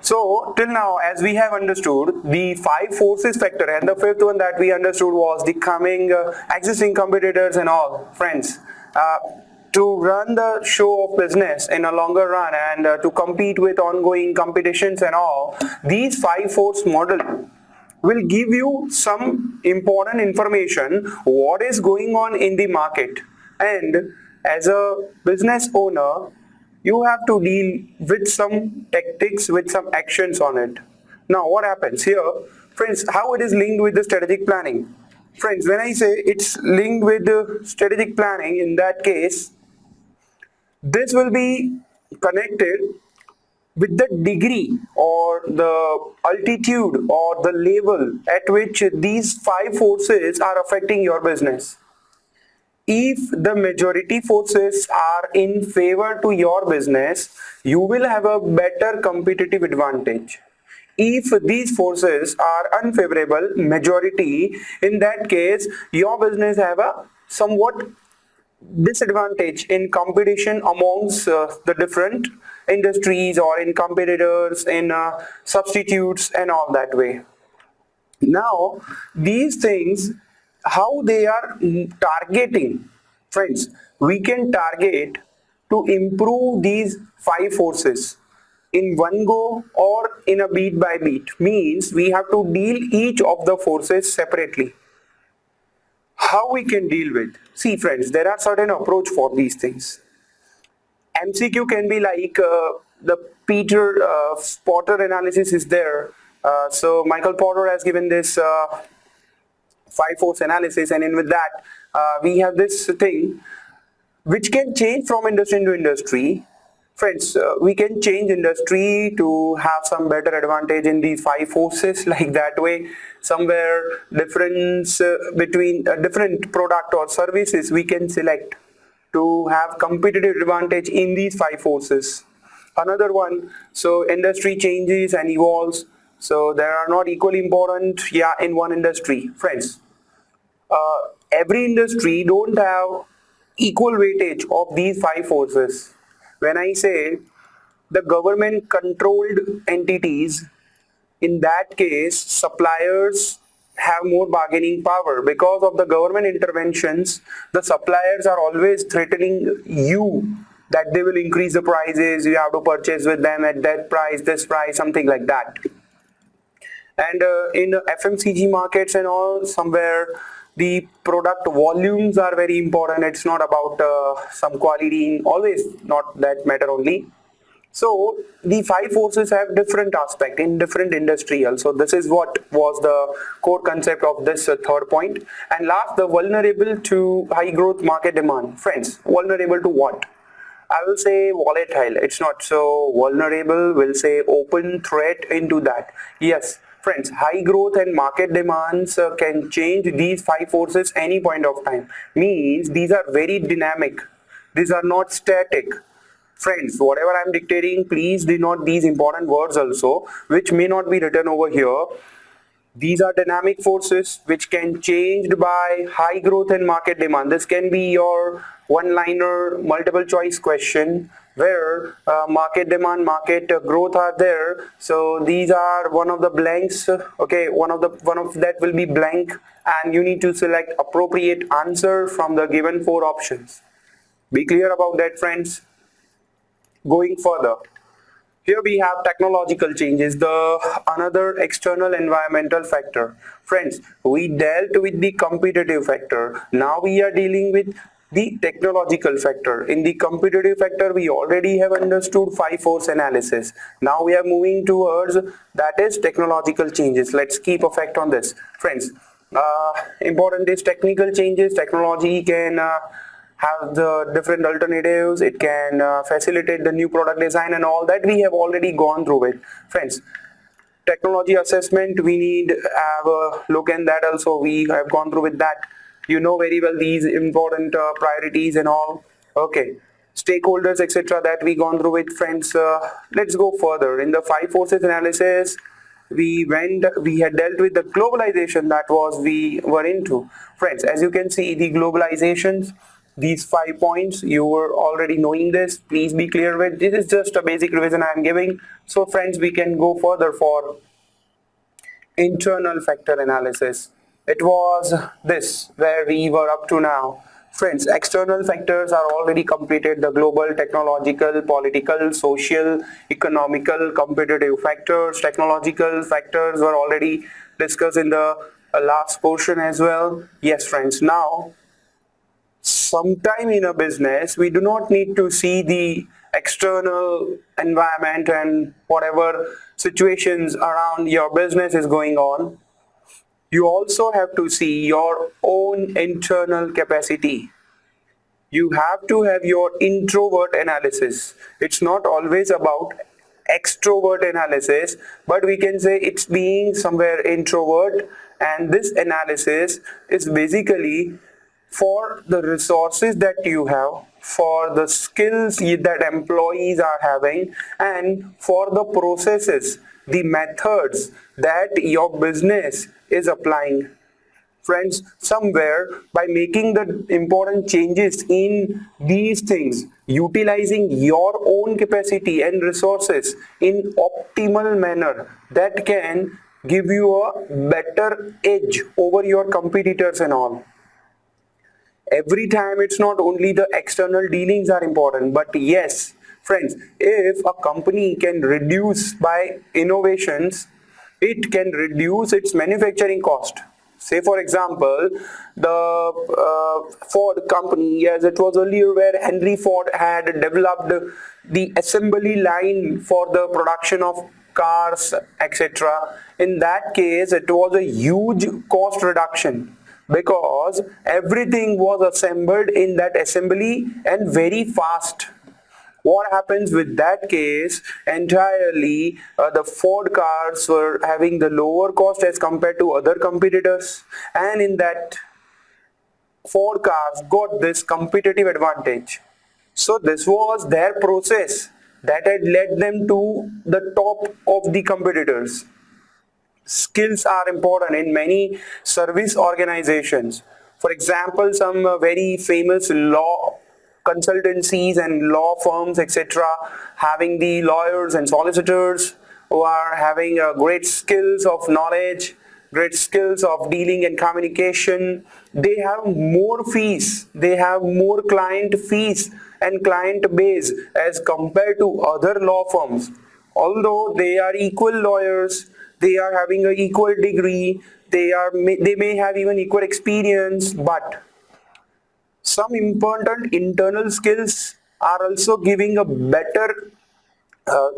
So till now, as we have understood the five forces factor, and the fifth one that we understood was the coming existing competitors and all friends. To run the show of business in a longer run and to compete with ongoing competitions and all, these five force model will give you some important information what is going on in the market, and as a business owner you have to deal with some tactics, with some actions on it. Now what happens here, friends, how it is linked with the strategic planning? Friends, when I say it's linked with the strategic planning, in that case this will be connected with the degree or the altitude or the level at which these five forces are affecting your business. If the majority forces are in favor to your business, you will have a better competitive advantage. If these forces are unfavorable, majority, in that case your business have a somewhat disadvantage in competition amongst the different industries or in competitors, in substitutes and all that way. Now these things, how they are targeting, friends, we can target to improve these five forces in one go or in a beat by beat, means we have to deal each of the forces separately. How we can deal with? See friends, there are certain approach for these things. MCQ can be like the Peter Potter analysis is there. So Michael Porter has given this five force analysis, and in with that we have this thing which can change from industry to industry. Friends, we can change industry to have some better advantage in these five forces, like that way. Somewhere difference between a different product or services we can select to have competitive advantage in these five forces. Another one, so industry changes and evolves, so they are not equally important, yeah, in one industry. Friends, every industry don't have equal weightage of these five forces. When I say the government controlled entities, in that case suppliers have more bargaining power. Because of the government interventions, the suppliers are always threatening you that they will increase the prices, you have to purchase with them at that price, this price, something like that. And in FMCG markets and all, somewhere the product volumes are very important. It's not about some quality, always not that matter only. So the five forces have different aspect in different industry also. This is what was the core concept of this third point. And last, the vulnerable to high growth market demand. Friends, vulnerable to what? I will say volatile. It's not so vulnerable. We'll say open threat into that. Yes, friends, high growth and market demands can change these five forces any point of time. Means these are very dynamic. These are not static. Friends, whatever I'm dictating, please denote these important words also, which may not be written over here. These are dynamic forces which can change by high growth and market demand. This can be your one-liner multiple choice question where market demand, market growth are there. So these are one of the blanks. Okay, one of that will be blank, and you need to select appropriate answer from the given four options. Be clear about that, friends. Going further, here we have technological changes, the another external environmental factor. Friends, we dealt with the competitive factor. Now we are dealing with the technological factor. In the competitive factor, we already have understood five force analysis. Now we are moving towards that is technological changes. Let's keep effect on this, friends. Important is technical changes. Technology can have the different alternatives. It can facilitate the new product design and all that we have already gone through it. Friends, technology assessment, we need have a look in that also. We have gone through with that. You know very well these important priorities and all. Okay, stakeholders, etc., that we gone through with, friends. Let's go further. In the five forces analysis, we had dealt with the globalization, that was we were into. Friends, as you can see, the globalizations, these 5 points. You were already knowing this. Please be clear with this is just a basic revision I am giving. So friends, we can go further for internal factor analysis. It was this where we were up to now. Friends, external factors are already completed. The global, technological, political, social, economical, competitive factors, technological factors were already discussed in the last portion as well. Yes, friends. Now, sometime in a business, we do not need to see the external environment and whatever situations around your business is going on. You also have to see your own internal capacity. You have to have your introvert analysis. It's not always about extrovert analysis, but we can say it's being somewhere introvert, and this analysis is basically for the resources that you have, for the skills that employees are having, and for the processes, the methods that your business is applying. Friends, somewhere by making the important changes in these things, utilizing your own capacity and resources in optimal manner, that can give you a better edge over your competitors and all. Every time it's not only the external dealings are important, but yes, friends, if a company can reduce by innovations, it can reduce its manufacturing cost. Say for example, the Ford company, as it was earlier where Henry Ford had developed the assembly line for the production of cars, etc. In that case, it was a huge cost reduction, because everything was assembled in that assembly and very fast. What happens with that case? Entirely, the Ford cars were having the lower cost as compared to other competitors, and in that Ford cars got this competitive advantage. So this was their process that had led them to the top of the competitors. Skills are important in many service organizations. For example, some very famous law consultancies and law firms, etc., having the lawyers and solicitors who are having great skills of knowledge, great skills of dealing and communication. They have more fees, they have more client fees and client base as compared to other law firms. Although they are equal lawyers, they are having an equal degree, they may have even equal experience, but some important internal skills are also giving a better uh,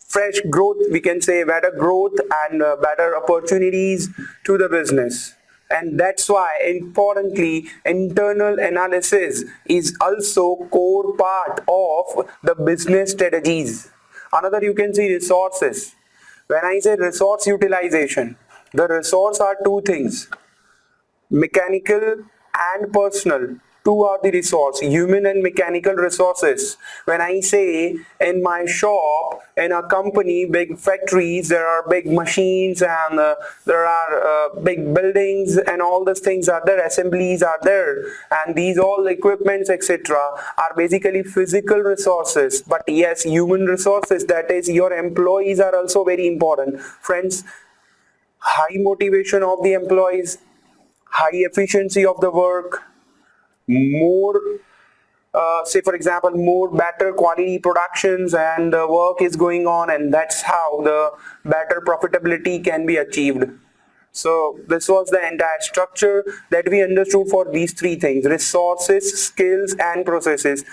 fresh growth, we can say better growth and better opportunities to the business. And that's why importantly internal analysis is also core part of the business strategies. Another, you can see resources. When I say resource utilization, the resource are two things: mechanical and personal. Two are the resource, human and mechanical resources. When I say in my shop, in a company, big factories, there are big machines and there are big buildings and all these things are there, assemblies are there, and these all equipments, etc., are basically physical resources. But yes, human resources, that is your employees, are also very important. Friends, high motivation of the employees, high efficiency of the work, more say for example more better quality productions and work is going on, and that's how the better profitability can be achieved. So this was the entire structure that we understood for these three things: resources, skills and processes.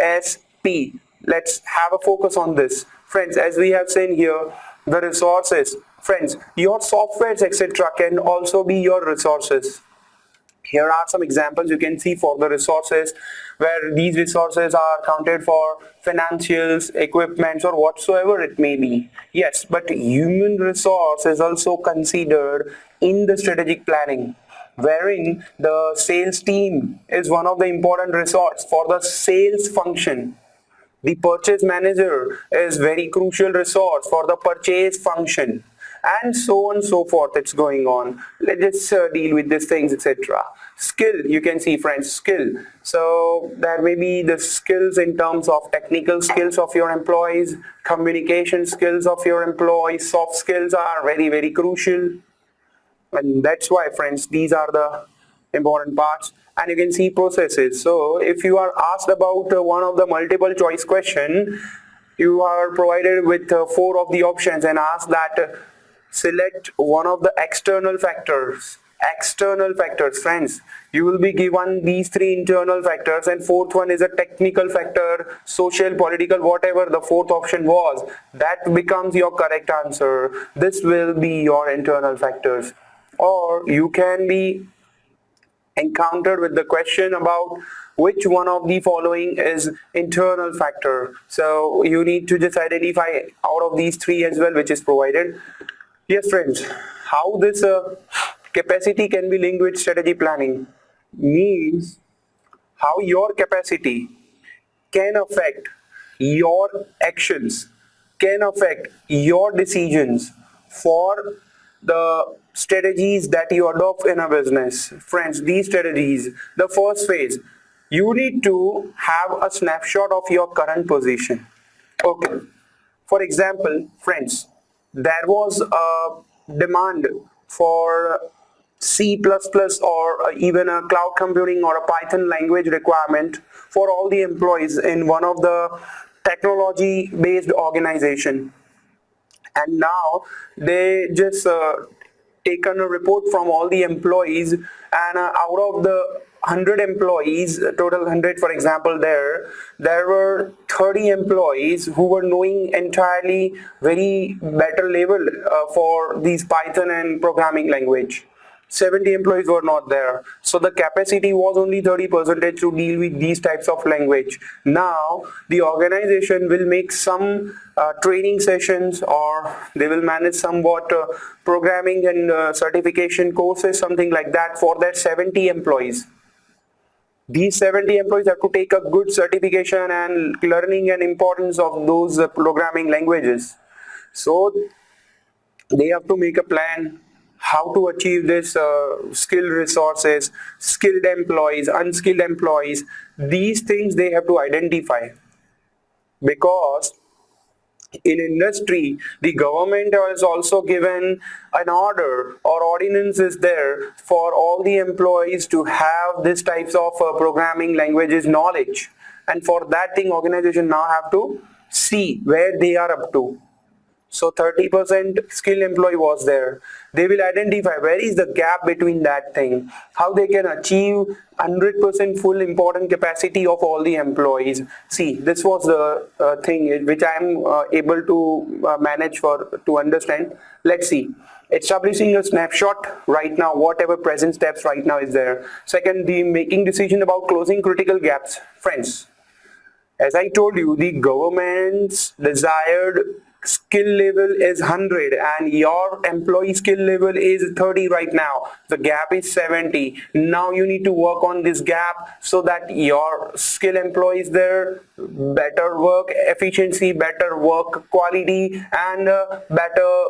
RSP. Let's have a focus on this, friends. As we have seen here, the resources, friends, your softwares, etc., can also be your resources. Here are some examples you can see for the resources, where these resources are accounted for: financials, equipments, or whatsoever it may be. Yes, but human resource is also considered in the strategic planning, wherein the sales team is one of the important resource for the sales function. The purchase manager is very crucial resource for the purchase function, and so on so forth. It's going on. Let's deal with these things, etc. Skill, you can see friends, skill. So there may be the skills in terms of technical skills of your employees, communication skills of your employees, soft skills are very, very crucial. And that's why friends, these are the important parts. And you can see processes. So if you are asked about one of the multiple choice question, you are provided with 4 of the options and asked that select one of the external factors. External factors, friends, you will be given these 3 internal factors, and 4th one is a technical factor, social, political, whatever the 4th option was, that becomes your correct answer. This will be your internal factors. Or you can be encountered with the question about which one of the following is internal factor. So you need to just identify out of these 3 as well, which is provided. Yes friends, how this capacity can be linked with strategy planning means how your capacity can affect your actions, can affect your decisions for the strategies that you adopt in a business. Friends, these strategies, the first phase, you need to have a snapshot of your current position. Okay, for example, friends, there was a demand for C++ or even a cloud computing or a Python language requirement for all the employees in one of the technology based organization. And now they just taken a report from all the employees, and out of the 100 employees, total 100 for example, there were 30 employees who were knowing entirely very better level for these Python and programming language. 70 employees were not there, so the capacity was only 30% to deal with these types of language. Now the organization will make some training sessions, or they will manage somewhat programming and certification courses, something like that, for their 70 employees. These 70 employees have to take a good certification and learning and importance of those programming languages. So they have to make a plan how to achieve this skilled resources, skilled employees, unskilled employees. These things they have to identify, because in industry the government has also given an order or ordinance is there for all the employees to have this types of programming languages knowledge, and for that thing organization now have to see where they are up to. So 30% skilled employee was there. They will identify where is the gap between that thing, how they can achieve 100% full important capacity of all the employees. See, this was the thing which I am able to manage to understand. Let's see. Establishing a snapshot right now, whatever present steps right now is there. Second, the making decision about closing critical gaps. Friends, as I told you, the government's desired skill level is 100 and your employee skill level is 30 right now. The gap is 70. Now you need to work on this gap so that your skill employees there, better work efficiency, better work quality, and better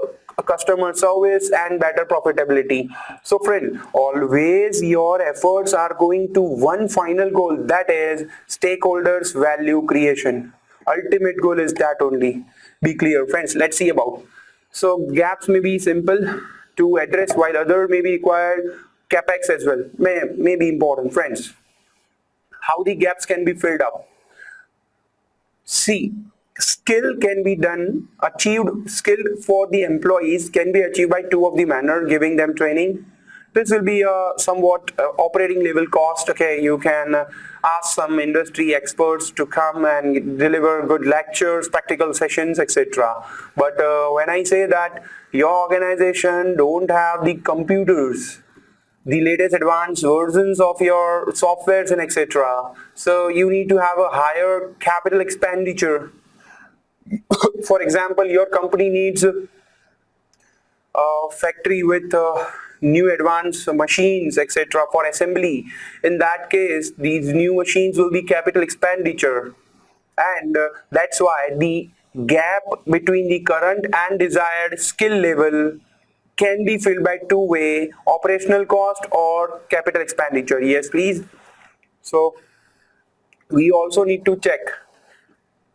customer service and better profitability. So friend, always your efforts are going to one final goal, that is stakeholders value creation. Ultimate goal is that only. Be clear friends. Let's see about. So gaps may be simple to address, while other may be required capex as well, may be important. Friends, how the gaps can be filled up. See, skill can be done, achieved, skill for the employees can be achieved by 2 of the manner: giving them training. This will be a somewhat operating level cost. Okay, you can ask some industry experts to come and deliver good lectures, practical sessions, etc. But when I say that your organization don't have the computers, the latest advanced versions of your softwares and etc., so you need to have a higher capital expenditure. For example, your company needs a factory with new advanced machines etc. for assembly. In that case, these new machines will be capital expenditure, and that's why the gap between the current and desired skill level can be filled by two-way: operational cost or capital expenditure. Yes, please. So we also need to check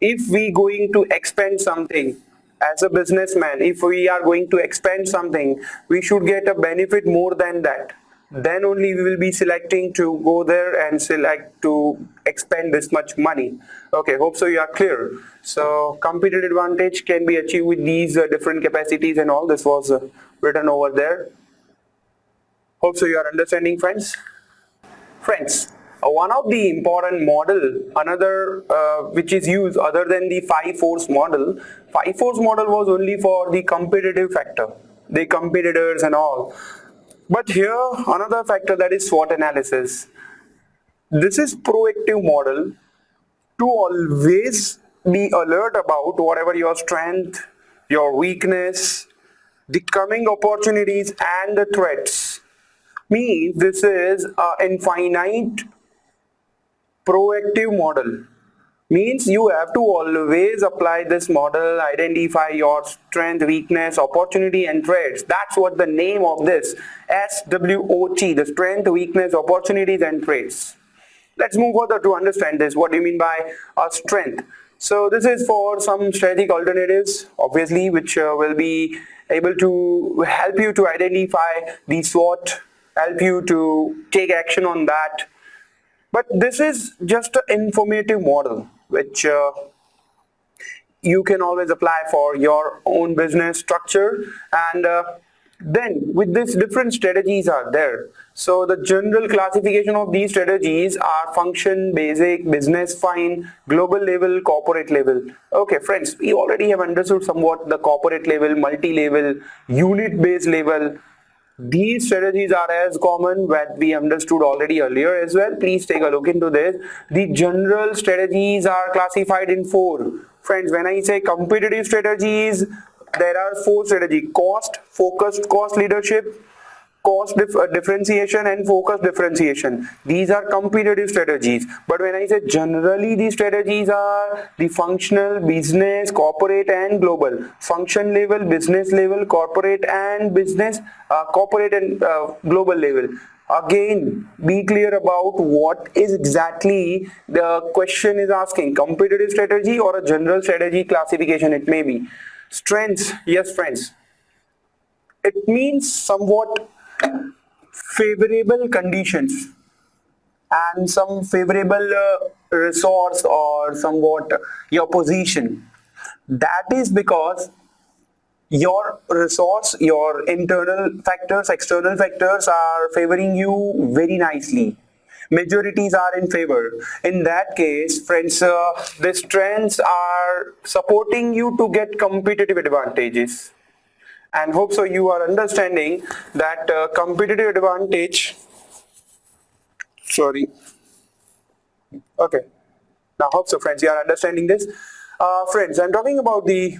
if we going to expend something as a businessman. If we are going to expend something, we should get a benefit more than that. Then only we will be selecting to go there and select to expend this much money. Okay, hope so you are clear. So competitive advantage can be achieved with these different capacities and all. This was written over there. Hope so you are understanding, friends. Friends, one of the important model, another which is used other than the 5 force model. 5 force model was only for the competitive factor, the competitors and all. But here another factor, that is SWOT analysis. This is proactive model to always be alert about whatever your strength, your weakness, the coming opportunities and the threats. Means this is an infinite proactive model. Means you have to always apply this model, identify your strength, weakness, opportunity and threats. That's what the name of this SWOT, the strength, weakness, opportunities and threats. Let's move further to understand this. What do you mean by strength? So this is for some strategic alternatives, obviously, which will be able to help you to identify the SWOT, help you to take action on that. But this is just an informative model which you can always apply for your own business structure. And then with this, different strategies are there. So the general classification of these strategies are function, basic, business fine, global level, corporate level. Okay, friends, we already have understood somewhat the corporate level, multi-level, unit-based level. These strategies are as common that we understood already earlier as well. Please take a look into this. The general strategies are classified in 4. Friends, when I say competitive strategies, there are 4 strategies: cost, focused cost leadership, cost differentiation and focus differentiation. These are competitive strategies. But when I say generally, these strategies are the functional, business, corporate and global. Function level, business level, corporate and business, corporate and global level. Again, be clear about what is exactly the question is asking: competitive strategy or a general strategy classification it may be. Strengths, yes friends, it means somewhat favorable conditions and some favorable resource or somewhat your position. That is because your resource, your internal factors, external factors are favoring you very nicely. Majorities are in favor. In that case, friends, the strengths are supporting you to get competitive advantages. And hope so you are understanding that competitive advantage. Sorry. Okay. Now hope so, friends, you are understanding this. Friends, I'm talking about the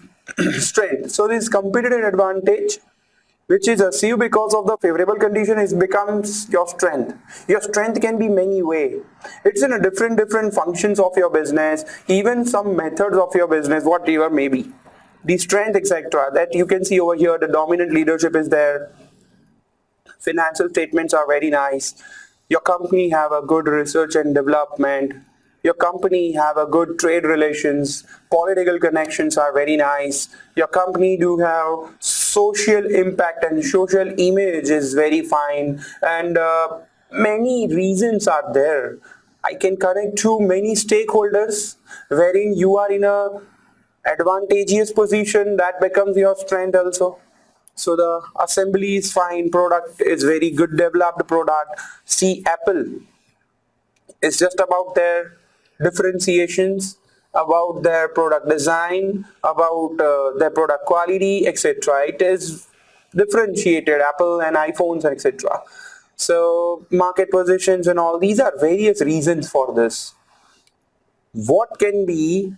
strength. So this competitive advantage, which is achieved because of the favorable condition, is becomes your strength. Your strength can be many way. It's in a different functions of your business, even some methods of your business, whatever may be. The strength, etc., that you can see over here. The dominant leadership is there. Financial statements are very nice. Your company have a good research and development. Your company have a good trade relations. Political connections are very nice. Your company do have social impact and social image is very fine. And many reasons are there. I can connect to many stakeholders wherein you are in a advantageous position. That becomes your strength also. So the assembly is fine, product is very good developed product. See, Apple is just about their differentiations, about their product design, about their product quality, etc. It is differentiated, Apple and iPhones, etc. So market positions and all these are various reasons for this. What can be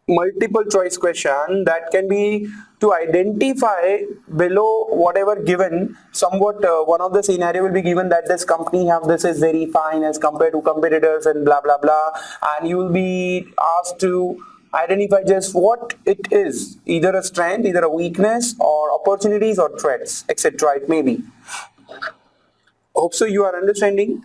multiple choice question that can be to identify below whatever given, somewhat one of the scenario will be given that this company have this is very fine as compared to competitors and blah blah blah, and you will be asked to identify just what it is, either a strength, either a weakness, or opportunities or threats, etc. It may be. Hope so you are understanding.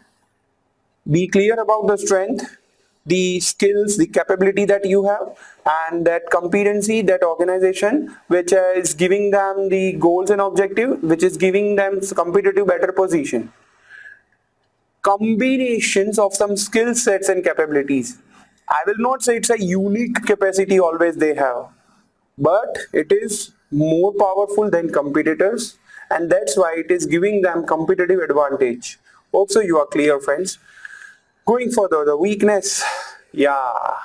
Be clear about the strength, the skills, the capability that you have, and that competency, that organization which is giving them the goals and objective, which is giving them competitive better position. Combinations of some skill sets and capabilities. I will not say it's a unique capacity always they have, but it is more powerful than competitors, and that's why it is giving them competitive advantage. Hope so you are clear, friends. Going further, the weakness. Yeah,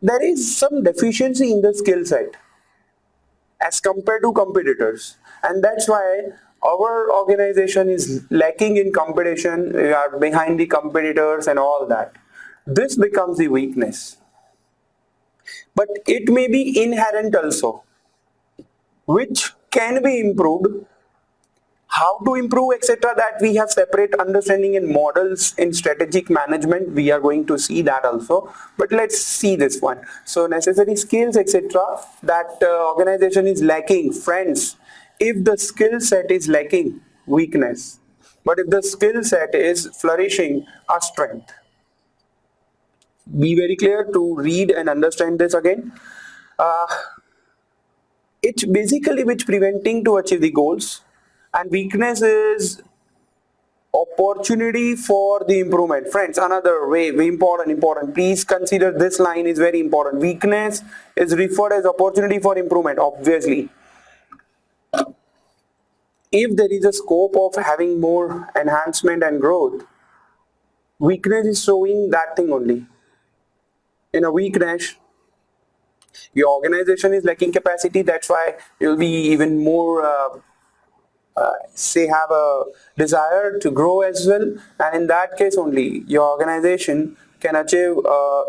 there is some deficiency in the skill set as compared to competitors, and that's why our organization is lacking in competition. We are behind the competitors and all that. This becomes the weakness, but it may be inherent also, which can be improved. How to improve, etc., that we have separate understanding in models in strategic management. We are going to see that also, but let's see this one. So necessary skills, etc., that organization is lacking. Friends, if the skill set is lacking, weakness, but if the skill set is flourishing, a strength. Be very clear to read and understand this again. It's basically which preventing to achieve the goals, and weakness is opportunity for the improvement. Friends, another way, very important, please consider this line is very important. Weakness is referred as opportunity for improvement. Obviously, if there is a scope of having more enhancement and growth, weakness is showing that thing only. In a weakness, your organization is lacking capacity, that's why you'll be even more say have a desire to grow as well, and in that case only your organization can achieve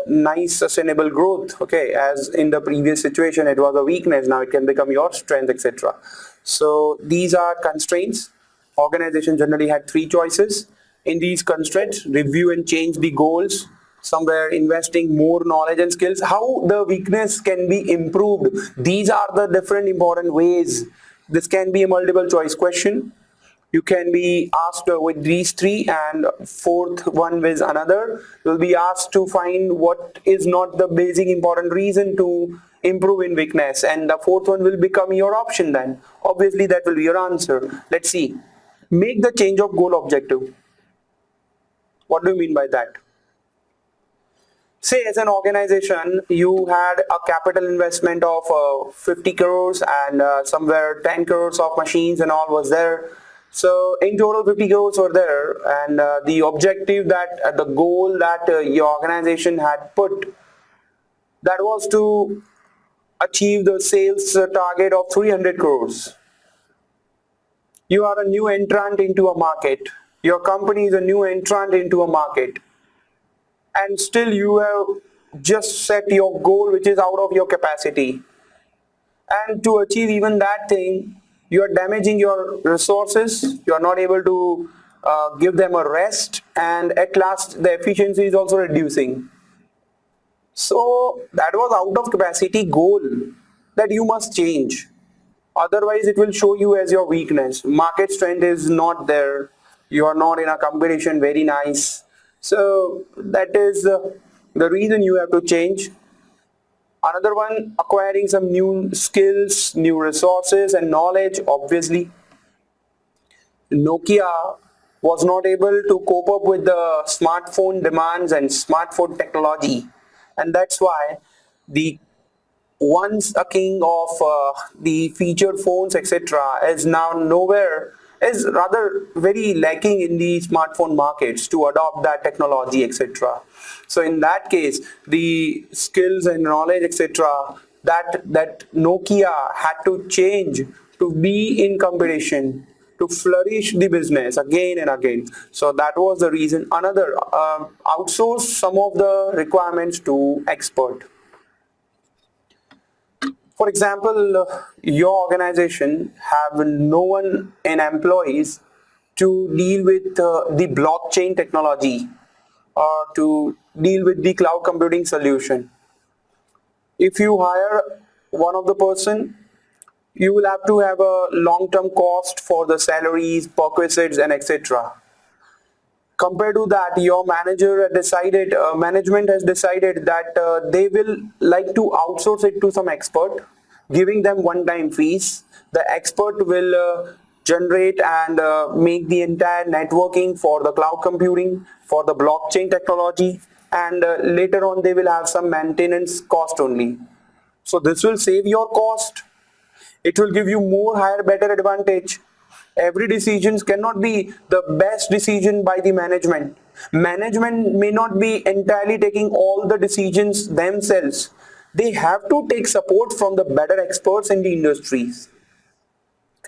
nice sustainable growth. Okay, as in the previous situation it was a weakness, now it can become your strength, etc. So these are constraints. Organization generally had three choices. In these constraints, review and change the goals, somewhere investing more knowledge and skills. How the weakness can be improved, these are the different important ways. This can be a multiple choice question. You can be asked with these three, and fourth one with another. You'll be asked to find what is not the basic important reason to improve in weakness, and the fourth one will become your option then. Obviously that will be your answer. Let's see. Make the change of goal objective. What do you mean by that? Say as an organization you had a capital investment of 50 crores and somewhere 10 crores of machines and all was there. So in total 50 crores were there, and the objective that the goal that your organization had put, that was to achieve the sales target of 300 crores. You are a new entrant into a market. Your company is a new entrant into a market, and still you have just set your goal which is out of your capacity, and to achieve even that thing you are damaging your resources. You are not able to give them a rest, and at last the efficiency is also reducing. So that was out of capacity goal that you must change, otherwise it will show you as your weakness. Market strength is not there, you are not in a competition very nice. So that is the reason you have to change. Another one, acquiring some new skills, new resources and knowledge. Obviously, Nokia was not able to cope up with the smartphone demands and smartphone technology, and that's why the once a king of the featured phones, etc., is now nowhere, is rather very lacking in the smartphone markets to adopt that technology, etc. So in that case, the skills and knowledge, etc., that Nokia had to change to be in competition, to flourish the business again and again. So that was the reason. Another, outsource some of the requirements to expert. For example, your organization have no one in employees to deal with the blockchain technology. or to deal with the cloud computing solution. If you hire one of the person, you will have to have a long-term cost for the salaries, perquisites, and etc. Compared to that, your management has decided that they will like to outsource it to some expert, giving them one-time fees. The expert will generate and make the entire networking for the cloud computing, for the blockchain technology, and later on they will have some maintenance cost only. So this will save your cost. It will give you more higher better advantage. Every decisions cannot be the best decision by the management may not be entirely taking all the decisions themselves. They have to take support from the better experts in the industries,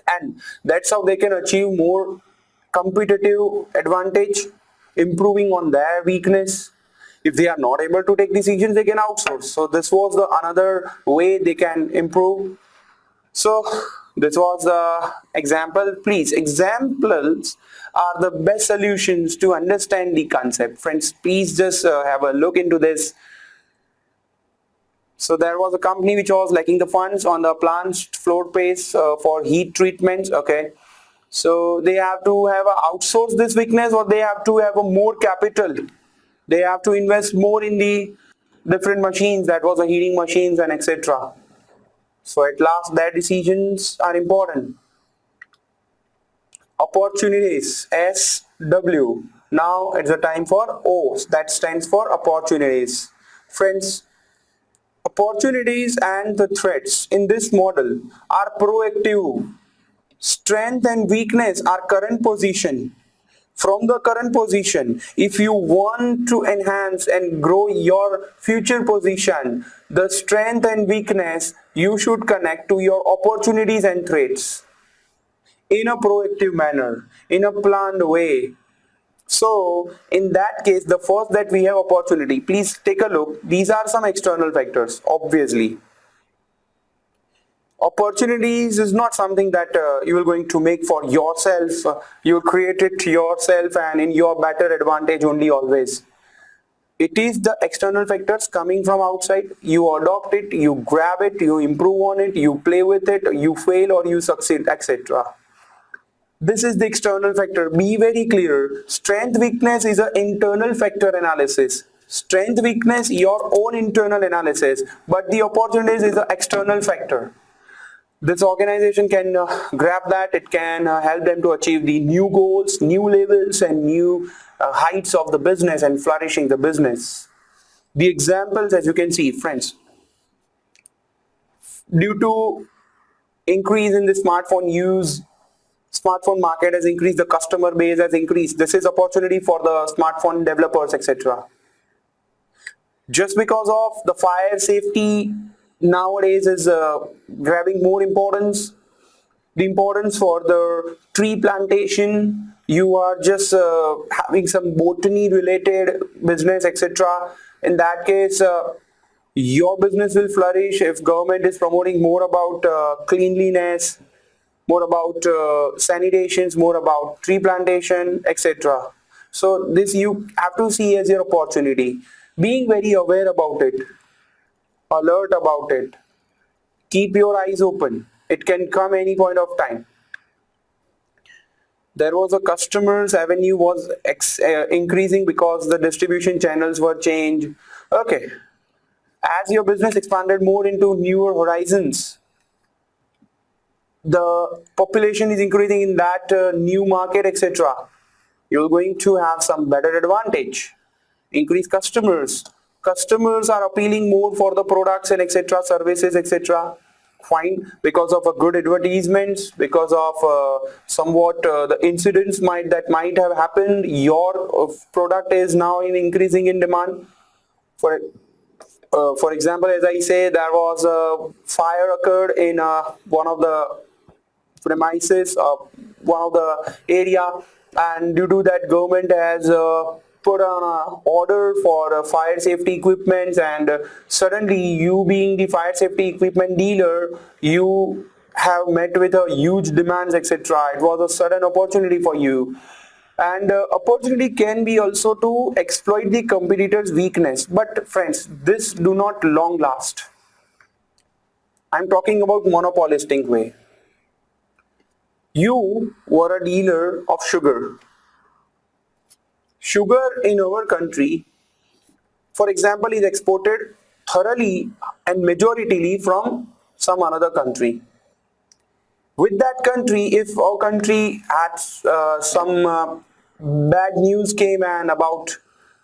and that's how they can achieve more competitive advantage, improving on their weakness. If they are not able to take decisions, they can outsource. So this was the another way they can improve. So this was the example. Please, examples are the best solutions to understand the concept. Friends, please just have a look into this. So there was a company which was lacking the funds on the plant floor space for heat treatments. Okay, so they have to have a outsource this weakness, or they have to have a more capital. They have to invest more in the different machines, that was the heating machines and etc. So at last, their decisions are important. Opportunities, SW. Now it's the time for O, that stands for opportunities. Friends, opportunities and the threats in this model are proactive. Strength and weakness are current position. From the current position, if you want to enhance and grow your future position, the strength and weakness you should connect to your opportunities and threats in a proactive manner, in a planned way. So in that case, the first that we have opportunity, please take a look. These are some external factors, obviously. Opportunities is not something that you are going to make for yourself. You create it yourself and in your better advantage only always. It is the external factors coming from outside. You adopt it, you grab it, you improve on it, you play with it, you fail or you succeed, etc. This is the external factor. Be very clear. Strength weakness is an internal factor analysis. Strength weakness, your own internal analysis, but the opportunities is an external factor. This organization can grab that. It can help them to achieve the new goals, new levels, and new heights of the business and flourishing the business. The examples, as you can see, friends, due to increase in the smartphone use, smartphone market has increased, the customer base has increased. This is opportunity for the smartphone developers, etc. Just because of the fire safety nowadays is grabbing more importance. The importance for the tree plantation, you are just having some botany related business, etc. In that case, your business will flourish if government is promoting more about cleanliness, more about sanitations, more about tree plantation, etc. So this you have to see as your opportunity. Being very aware about it, alert about it. Keep your eyes open. It can come any point of time. There was a customer's avenue was increasing because the distribution channels were changed. Okay. As your business expanded more into newer horizons, the population is increasing in that new market, etc. You're going to have some better advantage. Increase customers are appealing more for the products and etc. services, etc. Fine, because of a good advertisements, because of somewhat the incidents that might have happened, your product is now increasing in demand. For example, as I say, there was a fire occurred in one of the premises of one of the area, and due to that government has put on a order for fire safety equipments, and suddenly you being the fire safety equipment dealer, you have met with a huge demands, etc. It was a sudden opportunity for you. And opportunity can be also to exploit the competitor's weakness. But friends, this do not long last. I'm talking about monopolistic way. You were a dealer of sugar. Sugar in our country, for example, is exported thoroughly and majoritarily from some another country. With that country, if our country had some bad news came and about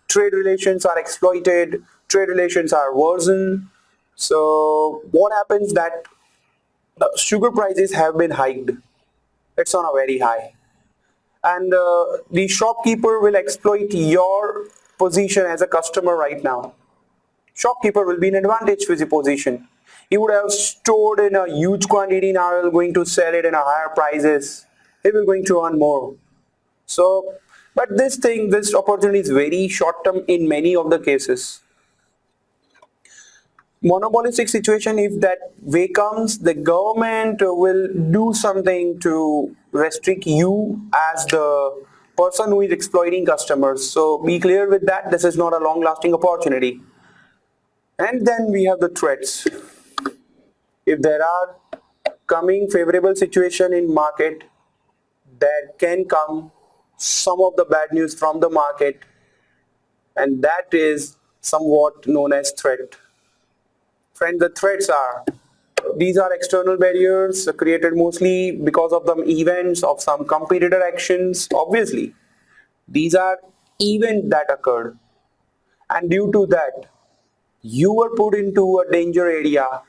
trade relations are exploited, trade relations are worsened, so what happens that the sugar prices have been hiked. It's on a very high, and the shopkeeper will exploit your position as a customer right now. Shopkeeper will be in advantage with the position. He would have stored in a huge quantity, now he will going to sell it in a higher prices. He will going to earn more. So, but this opportunity is very short term in many of the cases. Monopolistic situation, if that way comes, the government will do something to restrict you as the person who is exploiting customers. So be clear with that. This is not a long lasting opportunity. And then we have the threats. If there are coming favorable situation in market, there can come some of the bad news from the market, and that is somewhat known as threat. Friend, the threats are, these are external barriers created mostly because of the events of some competitor actions. Obviously, these are events that occurred, and due to that, you were put into a danger area,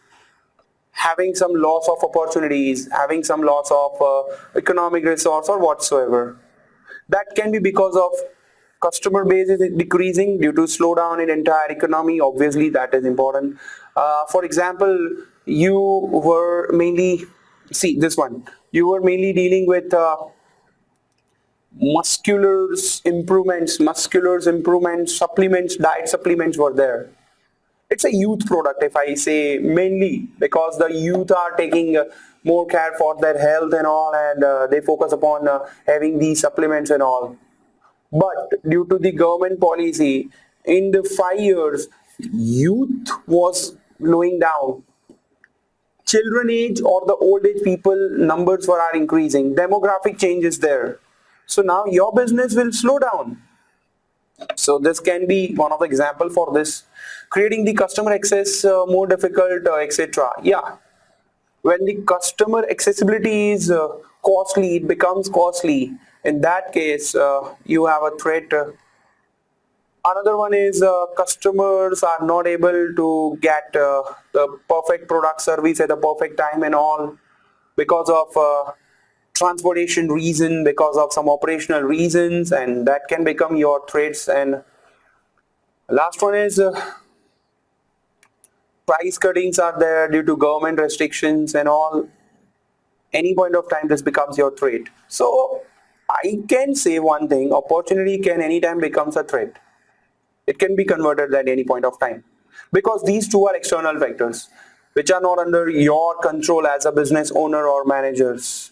having some loss of opportunities, having some loss of economic resource or whatsoever. That can be because of customer base is decreasing due to slowdown in entire economy. Obviously, that is important. For example, you were mainly, see this one, you were mainly dealing with musculars improvements, supplements, diet supplements were there. It's a youth product, if I say, mainly because the youth are taking more care for their health and all, and they focus upon having these supplements and all. But due to the government policy, in the 5 years, youth was slowing down. Children age or the old age people numbers are increasing. Demographic change is there. So now your business will slow down. So this can be one of the example for this. Creating the customer access more difficult, etc. Yeah, when the customer accessibility is costly, it becomes costly. In that case, you have a threat. Another one is customers are not able to get the perfect product service at the perfect time and all because of transportation reason, because of some operational reasons, and that can become your threats. And last one is price cuttings are there due to government restrictions and all. Any point of time this becomes your threat. So I can say one thing, opportunity can anytime becomes a threat. It can be converted at any point of time, because these two are external factors which are not under your control as a business owner or managers.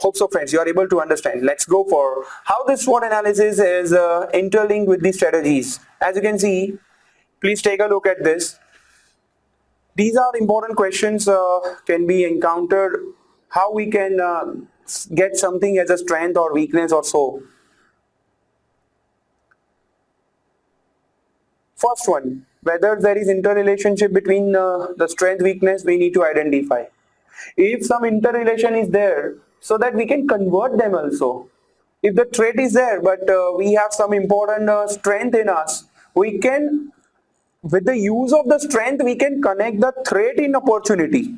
Hope so, friends, you are able to understand. Let's go for how this SWOT analysis is interlinked with the strategies. As you can see, please take a look at this. These are important questions can be encountered. How we can get something as a strength or weakness or so. First one, whether there is interrelationship between the strength weakness, we need to identify. If some interrelation is there, so that we can convert them also. If the trait is there, but we have some important strength in us, we can, with the use of the strength, we can connect the trait in opportunity.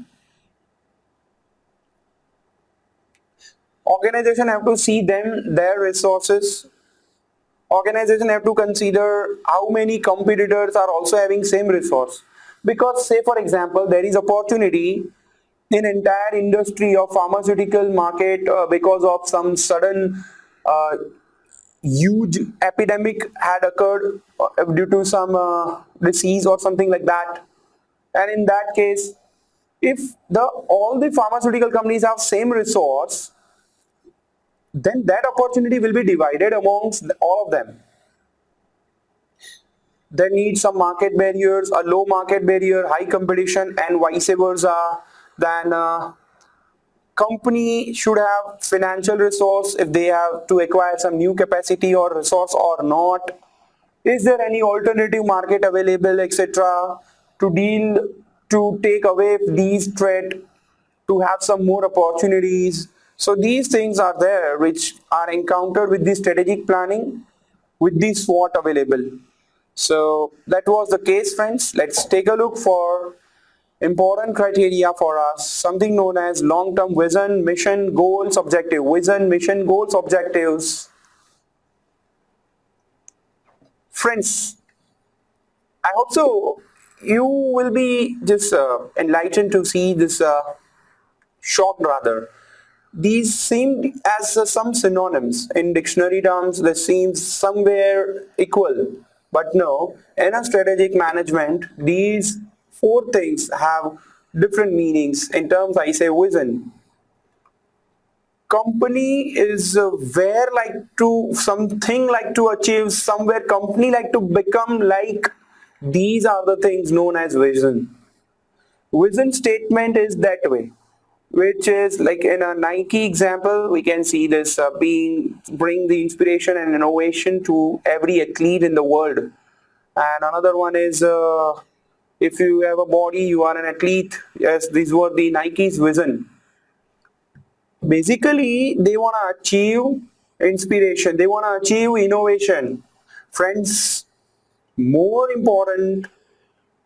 Organization have to see their resources. Organization have to consider how many competitors are also having same resource. Because say for example, there is opportunity in entire industry of pharmaceutical market because of some sudden huge epidemic had occurred due to some disease or something like that. And in that case, if all the pharmaceutical companies have same resource, then that opportunity will be divided amongst all of them. There needs some market barriers, a low market barrier, high competition, and vice versa. Then company should have financial resource if they have to acquire some new capacity or resource or not. Is there any alternative market available, etc., to deal, to take away these threat, to have some more opportunities? So these things are there which are encountered with the strategic planning with the SWOT available. So that was the case, friends. Let's take a look for important criteria for us, something known as long-term vision, mission, goals, objective. Vision, mission, goals, objectives. Friends, I hope so you will be just enlightened to see this, shocked rather. These seem as some synonyms in dictionary terms. They seem somewhere equal, but no. In a strategic management, these four things have different meanings. In terms, I say vision. Company is where like to something like to achieve somewhere. Company like to become like. These are the things known as vision. Vision statement is that way, which is like in a Nike example, we can see this bring the inspiration and innovation to every athlete in the world. And another one is if you have a body, you are an athlete. Yes, these were the Nike's vision. Basically, they want to achieve inspiration. They want to achieve innovation. Friends, more important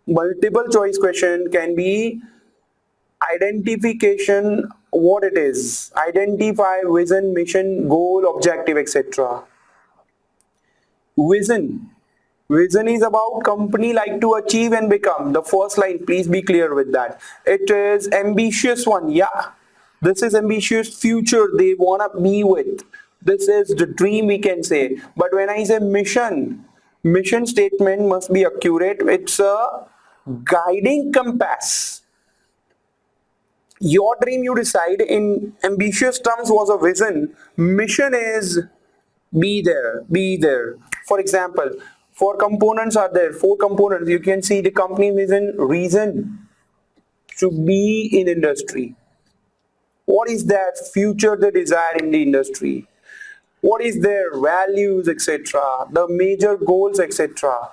multiple choice question can be identification, what it is, identify vision, mission, goal, objective, etc. Vision is about company like to achieve and become. The first line, please be clear with that. It is ambitious one. Yeah, this is ambitious future they wanna be with. This is the dream, we can say. But when I say mission statement must be accurate. It's a guiding compass. Your dream you decide in ambitious terms was a vision. Mission is be there. For example, four components are there. Four components. You can see the company vision, reason to be in industry. What is that future they desire in the industry? What is their values, etc. The major goals, etc.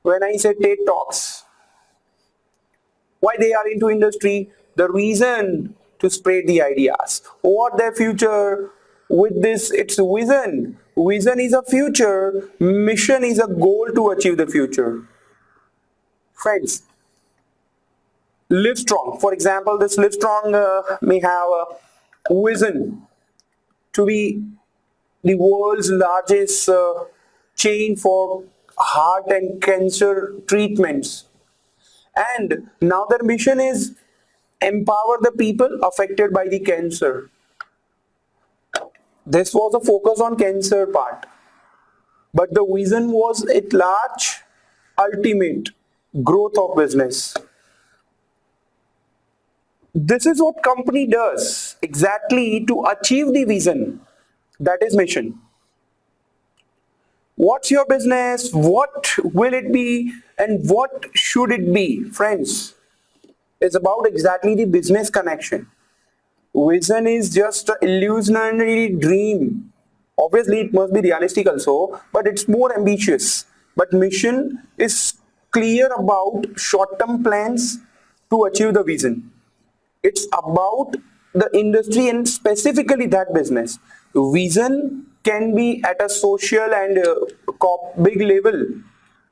When I say TED Talks, why they are into industry, the reason to spread the ideas, what their future with this, it's vision is a future, mission is a goal to achieve the future. Friends, live strong, for example, this live strong may have a vision to be the world's largest chain for heart and cancer treatments. And now their mission is empower the people affected by the cancer. This was a focus on cancer part. But the vision was at large, ultimate growth of business. This is what company does exactly to achieve the vision. That is mission. What's your business? What will it be? And what should it be? Friends, it's about exactly the business connection. Vision is just an illusionary dream. Obviously, it must be realistic also, but it's more ambitious. But mission is clear about short-term plans to achieve the vision. It's about the industry and specifically that business. Vision can be at a social and big level.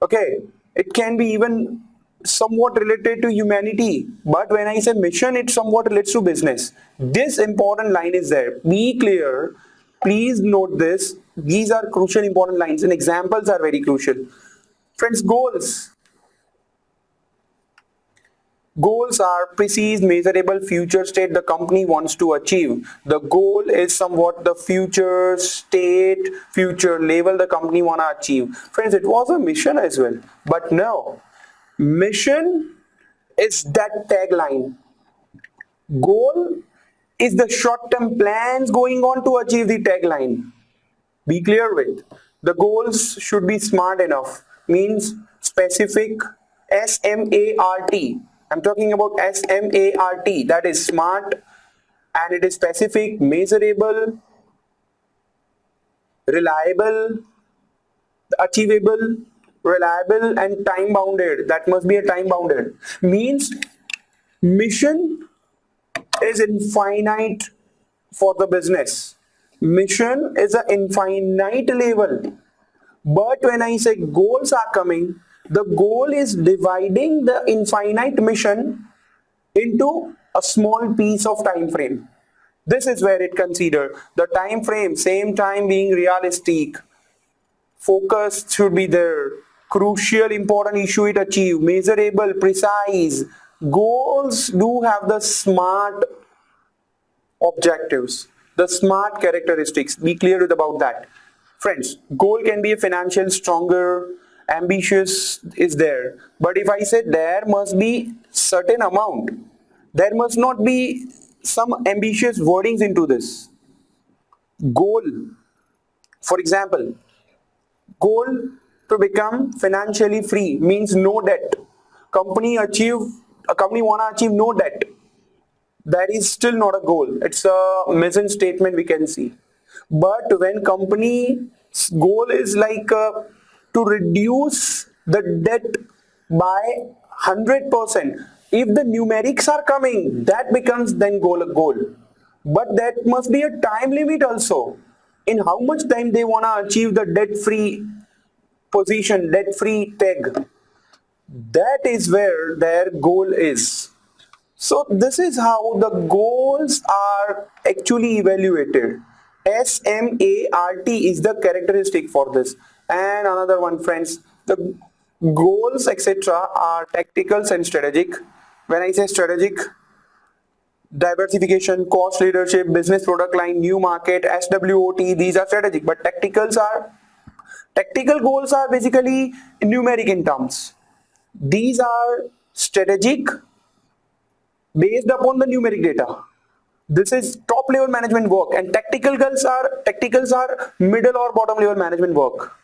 Okay, it can be even somewhat related to humanity, but when I say mission, it somewhat relates to business. This important line is there. Be clear. Please note this. These are crucial important lines and examples are very crucial. Friends, goals. Goals are precise, measurable future state the company wants to achieve. The goal is somewhat the future state, future level the company want to achieve. Friends, it was a mission as well. But no, mission is that tagline. Goal is the short-term plans going on to achieve the tagline. Be clear with. The goals should be smart enough, means specific, S-M-A-R-T. I'm talking about S-M-A-R-T, that is smart, and it is specific, measurable, reliable, achievable, reliable, and time bounded. That must be a time bounded. Means mission is infinite for the business. Mission is an infinite level. But when I say goals are coming, the goal is dividing the infinite mission into a small piece of time frame. This is where it considered the time frame, same time being realistic. Focus should be there. Crucial, important issue it achieve. Measurable, precise. Goals do have the smart objectives, the smart characteristics. Be clear about that. Friends, goal can be a financial, stronger, ambitious is there. But if I say there must be certain amount, there must not be some ambitious wordings into this. Goal, for example, goal to become financially free means no debt. A company wanna achieve no debt. That is still not a goal. It's a mission statement we can see. But when company's goal is like to reduce the debt by 100%, if the numerics are coming, that becomes then goal. But that must be a time limit also. In how much time they want to achieve the debt-free position, debt-free tag. That is where their goal is. So this is how the goals are actually evaluated. SMART is the characteristic for this. And another one, friends, the goals etc. are tacticals and strategic. When I say strategic, diversification, cost leadership, business product line, new market, SWOT, these are strategic. But tactical goals are basically numeric in terms. These are strategic based upon the numeric data. This is top level management work, and tacticals are middle or bottom level management work.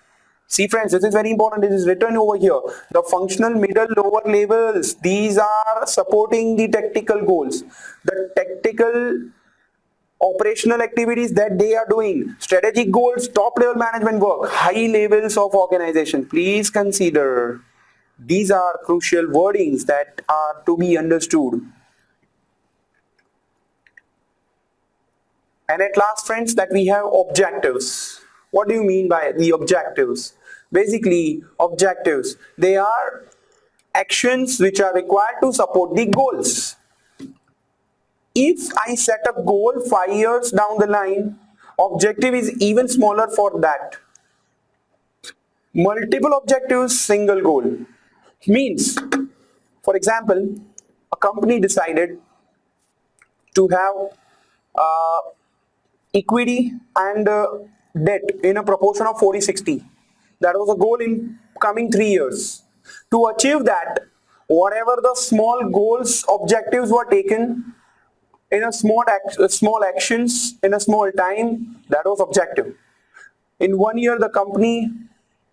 See friends, this is very important. This is written over here. The functional middle lower levels, these are supporting the tactical goals. The tactical operational activities that they are doing, strategic goals, top level management work, high levels of organization. Please consider these are crucial wordings that are to be understood. And at last, friends, that we have objectives. What do you mean by the objectives? Basically, objectives, they are actions which are required to support the goals. If I set a goal 5 years down the line, objective is even smaller for that. Multiple objectives, single goal. Means, for example, a company decided to have equity and debt in a proportion of 40-60. That was a goal in coming 3 years. To achieve that, whatever the small goals, objectives were taken in a small actions in a small time, that was objective. In 1 year, the company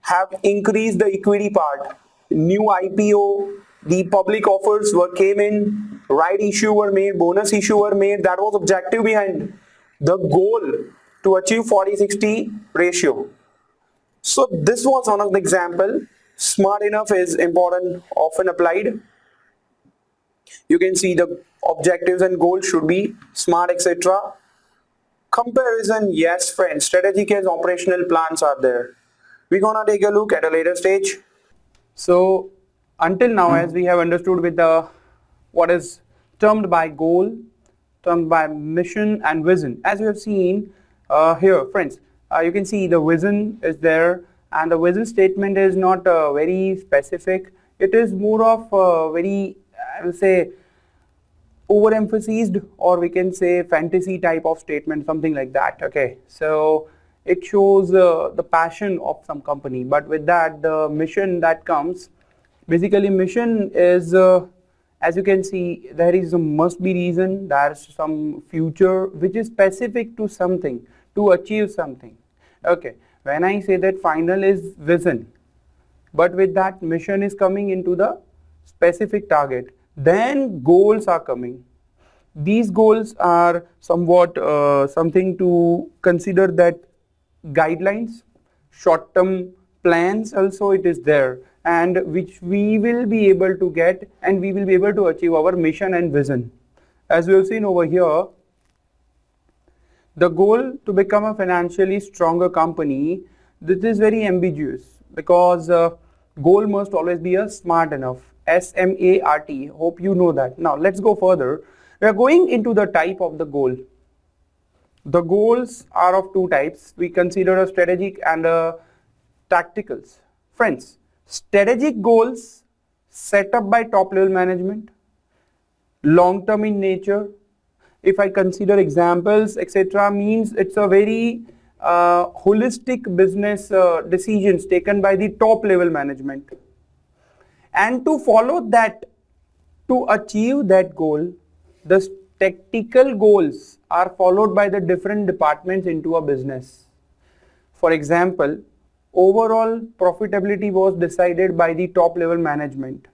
have increased the equity part. New IPO, the public offers came in, right issue were made, bonus issue were made. That was objective behind the goal to achieve 40-60 ratio. So this was one of the example. Smart enough is important, often applied. You can see the objectives and goals should be smart, etc. Comparison, yes friends, strategic and operational plans are there. We're gonna take a look at a later stage. So until now, as we have understood with the what is termed by goal, termed by mission and vision. As you have seen here, friends, you can see the vision is there, and the vision statement is not very specific. It is more of very, I will say, overemphasized, or we can say fantasy type of statement, something like that. Okay, so it shows the passion of some company, but with that the mission that comes, basically mission is As you can see, there is a must be reason, there's some future which is specific to something, to achieve something. Okay, when I say that final is vision, but with that mission is coming into the specific target, then goals are coming. These goals are somewhat something to consider, that guidelines, short-term plans also it is there, and which we will be able to get, and we will be able to achieve our mission and vision. As we have seen over here, the goal to become a financially stronger company, this is very ambiguous, because goal must always be a smart enough, SMART. Hope you know that. Now let's go further. We are going into the type of the goal. The goals are of two types. We consider a strategic and a tacticals. Friends, strategic goals set up by top level management, long term in nature. If I consider examples, etc., means it's a very holistic business decisions taken by the top level management. And to follow that, to achieve that goal, the tactical goals are followed by the different departments into a business. For example, overall profitability was decided by the top level management.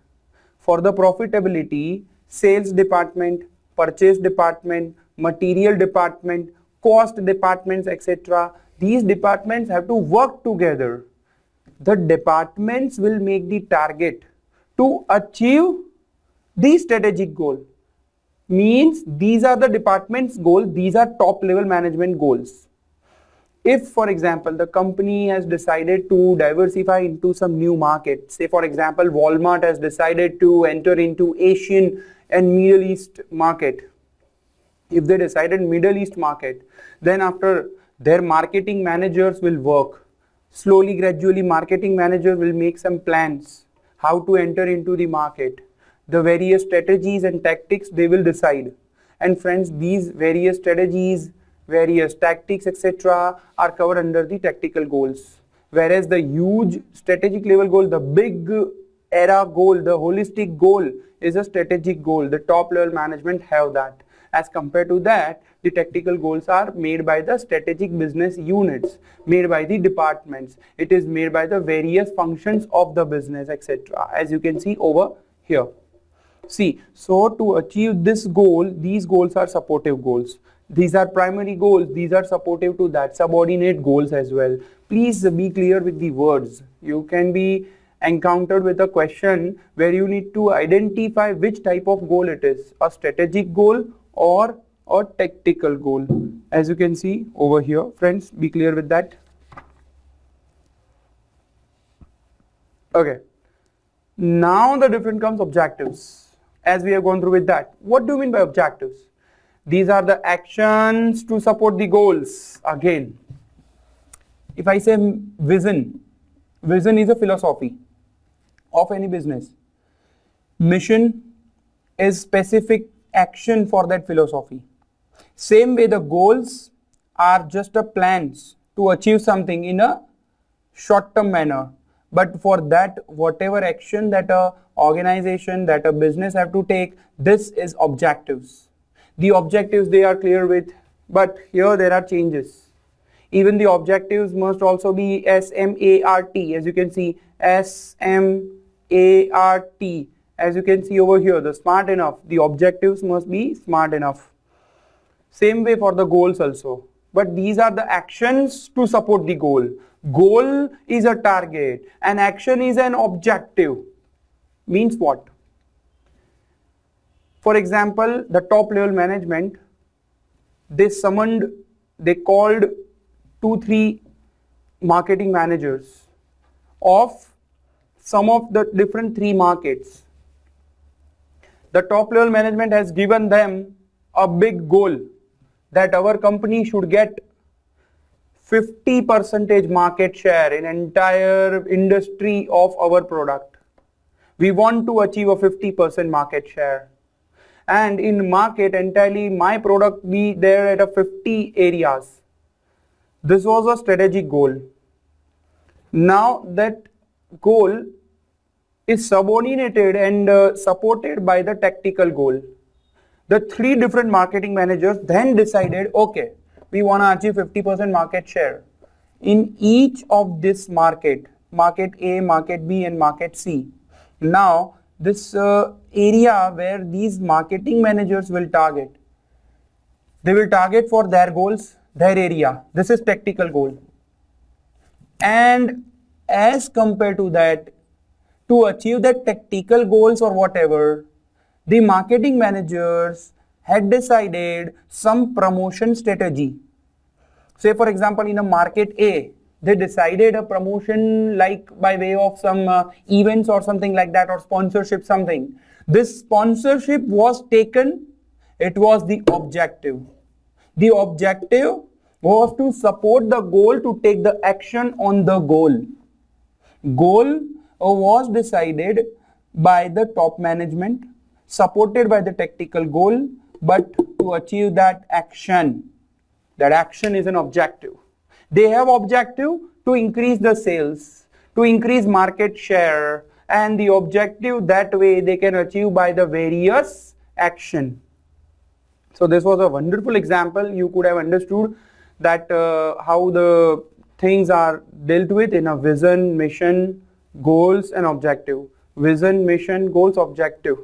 For the profitability, sales department, purchase department, material department, cost departments, etc., these departments have to work together. The departments will make the target to achieve the strategic goal. Means these are the department's goals, these are top level management goals. If, for example, the company has decided to diversify into some new market, say for example Walmart has decided to enter into Asian and Middle East market. If they decided Middle East market, then after their marketing managers will work. Slowly, gradually, marketing managers will make some plans how to enter into the market. The various strategies and tactics they will decide. And friends, these various strategies, various tactics, etc., are covered under the tactical goals. Whereas the huge strategic level goal, the big era goal, the holistic goal is a strategic goal. The top level management have that. As compared to that, the tactical goals are made by the strategic business units, made by the departments. It is made by the various functions of the business, etc. As you can see over here. See, so to achieve this goal, these goals are supportive goals. These are primary goals, these are supportive to that, subordinate goals as well. Please be clear with the words. You can be encountered with a question where you need to identify which type of goal it is, a strategic goal or a tactical goal. As you can see over here, friends, be clear with that. Okay, now the different comes objectives. As we have gone through with that, what do you mean by objectives? These are the actions to support the goals. Again, if I say vision, vision is a philosophy of any business. Mission is specific action for that philosophy. Same way, the goals are just a plans to achieve something in a short-term manner. But for that, whatever action that a organization, that a business have to take, this is objectives. The objectives they are clear with, but here there are changes. Even the objectives must also be SMART. As you can see, SMART. As you can see over here, the smart enough. The objectives must be smart enough. Same way for the goals also. But these are the actions to support the goal. Goal is a target and action is an objective. Means what? For example, the top level management, they called 2-3 marketing managers of some of the different 3 markets. The top level management has given them a big goal that our company should get 50% market share in entire industry of our product. We want to achieve a 50% market share. And in market entirely my product be there at a 50 areas. This was a strategic goal. Now that goal is subordinated and supported by the tactical goal. The three different marketing managers then decided, okay, we want to achieve 50% market share in each of this market A, market B, and market C. Now this area where these marketing managers will target, they will target for their goals, their area. This is tactical goal. And as compared to that, to achieve that tactical goals or whatever, the marketing managers had decided some promotion strategy. Say for example, in a market A, they decided a promotion like by way of some events or something like that, or sponsorship something. This sponsorship was taken, it was the objective. The objective was to support the goal, to take the action on the goal. Goal was decided by the top management, supported by the tactical goal, but to achieve that action is an objective. They have objective to increase the sales, to increase market share, and the objective that way they can achieve by the various action. So this was a wonderful example. You could have understood that how the things are dealt with in a vision, mission, goals and objective. Vision, mission, goals, objective.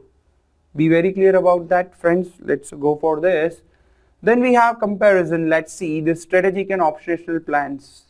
Be very clear about that, friends. Let's go for this. Then we have comparison. Let's see the strategic and operational plans.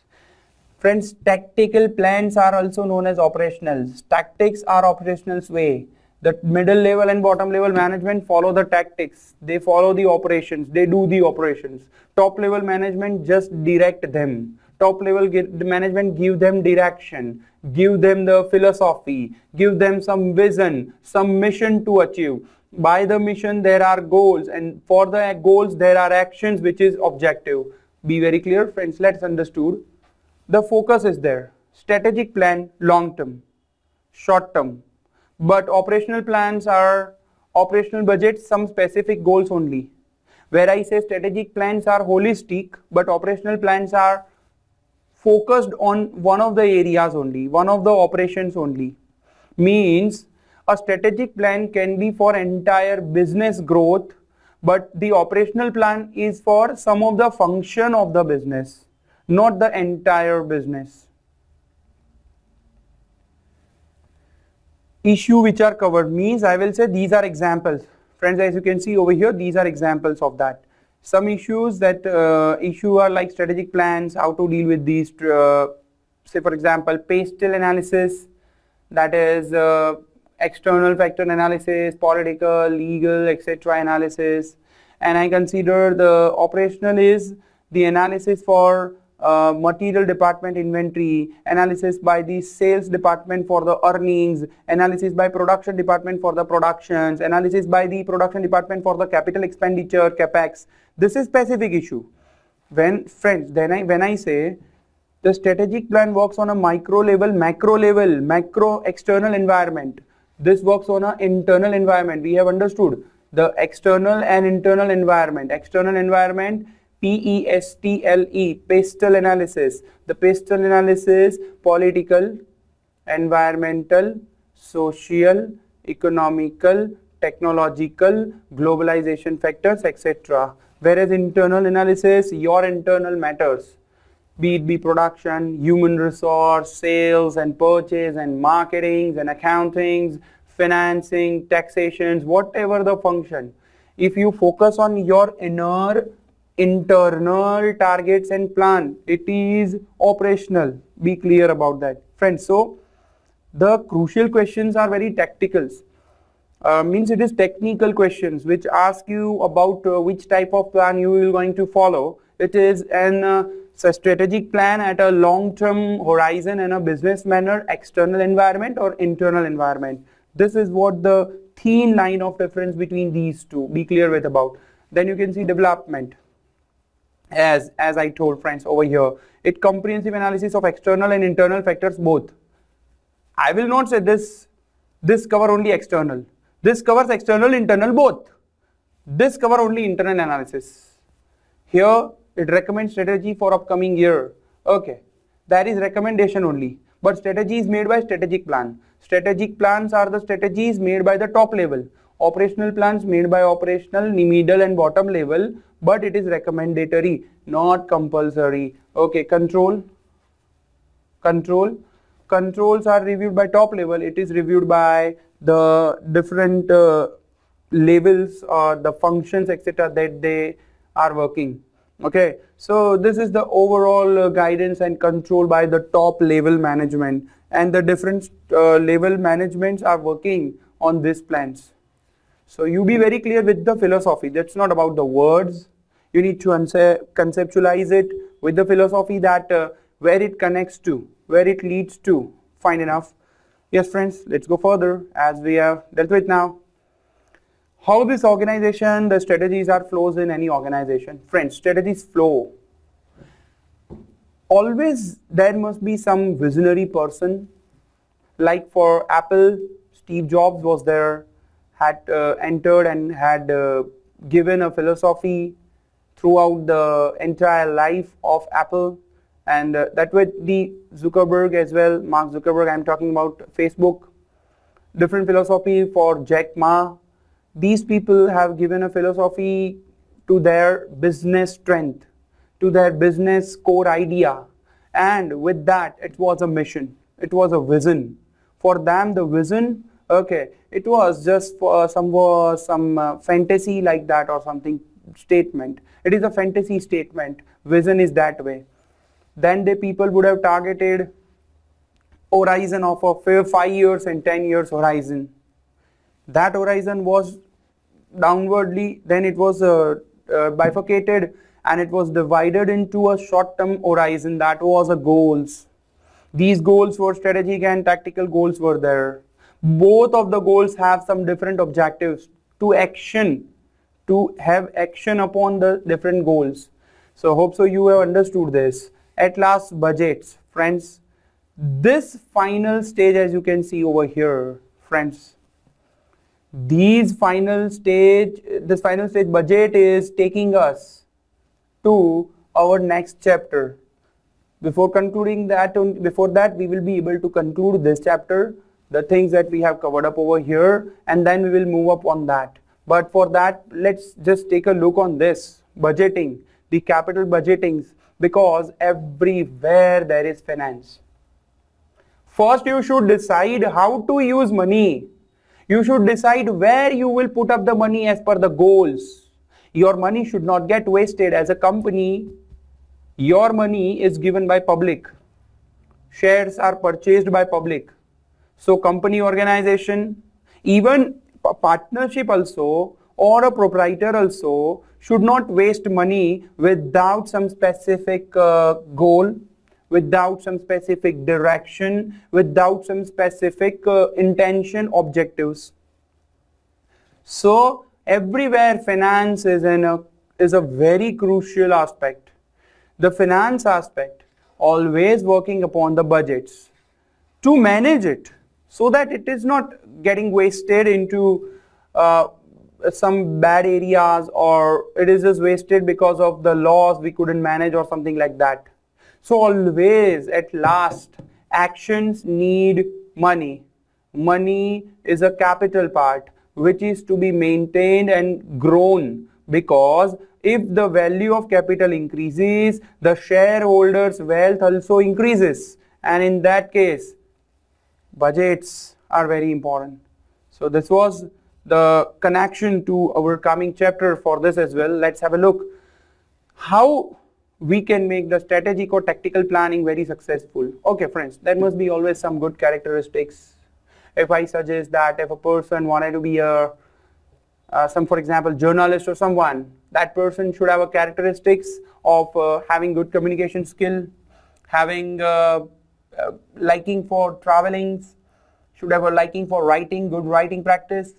Friends, tactical plans are also known as operationals. Tactics are operationals way. The middle level and bottom level management follow the tactics. They follow the operations. They do the operations. Top level management just direct them. Top level management give them direction, give them the philosophy, give them some vision, some mission to achieve. By the mission there are goals, and for the goals there are actions, which is objective. Be very clear, friends. Let's understood. The focus is there. Strategic plan, long term, short term. But operational plans are operational budgets, some specific goals only. Where I say strategic plans are holistic, but operational plans are focused on one of the areas only, one of the operations only. Means a strategic plan can be for entire business growth, but the operational plan is for some of the function of the business, not the entire business. Issue which are covered means I will say these are examples. Friends, as you can see over here, these are examples of that. Some issues that issue are like strategic plans, how to deal with these, say for example, pastel analysis, that is external factor analysis, political, legal, etc. analysis. And I consider the operational is the analysis for material department inventory, analysis by the sales department for the earnings, analysis by production department for the productions, analysis by the production department for the capital expenditure, capex. This is specific issue. When friends, when I say the strategic plan works on a micro level, macro external environment. This works on an internal environment. We have understood the external and internal environment. External environment, PESTLE, pastel analysis. The pastel analysis, political, environmental, social, economical, technological, globalization factors, etc. Whereas internal analysis, your internal matters, be it be production, human resource, sales and purchase and marketing and accountings, financing, taxations, whatever the function. If you focus on your inner internal targets and plan, it is operational. Be clear about that, friends. So the crucial questions are very tactical. Means it is technical questions which ask you about which type of plan you are going to follow. It is a strategic plan at a long-term horizon and a business manner, external environment or internal environment. This is what the thin line of difference between these two. Be clear with about. Then you can see development. As I told friends over here, it comprehensive analysis of external and internal factors both. I will not say this cover only external. This covers external, internal both. This cover only internal analysis. Here it recommends strategy for upcoming year. Okay, that is recommendation only. but strategy is made by strategic plan. Strategic plans are the strategies made by the top level. Operational plans made by operational, middle and bottom level, but it is recommendatory, not compulsory. Okay, controls are reviewed by top level. It is reviewed by the different levels or the functions, etc., that they are working. Okay, so this is the overall guidance and control by the top level management, and the different level managements are working on these plans. So you be very clear with the philosophy. That's not about the words. You need to conceptualize it with the philosophy, that where it connects to, where it leads to. Fine enough. Yes, friends, let's go further as we have dealt with now. How this organization, the strategies are flows in any organization. Friends, strategies flow. Always there must be some visionary person. Like for Apple, Steve Jobs was there, had entered and had given a philosophy throughout the entire life of Apple, and that with the Zuckerberg as well, Mark Zuckerberg, I'm talking about Facebook. Different philosophy for Jack Ma. These people have given a philosophy to their business strength, to their business core idea, and with that it was a mission, it was a vision. For them the vision, okay, it was just for some fantasy like that or something statement. It is a fantasy statement. Vision is that way. Then the people would have targeted horizon of a 5 years and 10 years horizon. That horizon was downwardly, then it was bifurcated, and it was divided into a short-term horizon. That was a goals. These goals were strategic and tactical goals were there. Both of the goals have some different objectives to have action upon the different goals. So hope so you have understood this. At last, budgets. Friends, this final stage, as you can see over here, friends, this final stage budget is taking us to our next chapter. Before concluding that, before that we will be able to conclude this chapter, the things that we have covered up over here, and then we will move up on that. But for that, let's just take a look on this budgeting, the capital budgetings, because everywhere there is finance. First you should decide how to use money. You should decide where you will put up the money as per the goals. Your money should not get wasted. As a company, your money is given by public. Shares are purchased by public. So company, organization, even a partnership also, or a proprietor also should not waste money without some specific goal, without some specific direction, without some specific intention, objectives. So everywhere finance is a very crucial aspect. The finance aspect always working upon the budgets to manage it so that it is not getting wasted into some bad areas, or it is just wasted because of the laws we couldn't manage or something like that. So always at last, actions need money. Money is a capital part which is to be maintained and grown, because if the value of capital increases, the shareholders' wealth also increases, and in that case budgets are very important. So this was the connection to our coming chapter for this as well. Let's have a look how we can make the strategic or tactical planning very successful. Okay friends, there must be always some good characteristics. If I suggest that if a person wanted to be for example, journalist or someone, that person should have a characteristics of having good communication skill, having liking for traveling, should have a liking for writing, good writing practice.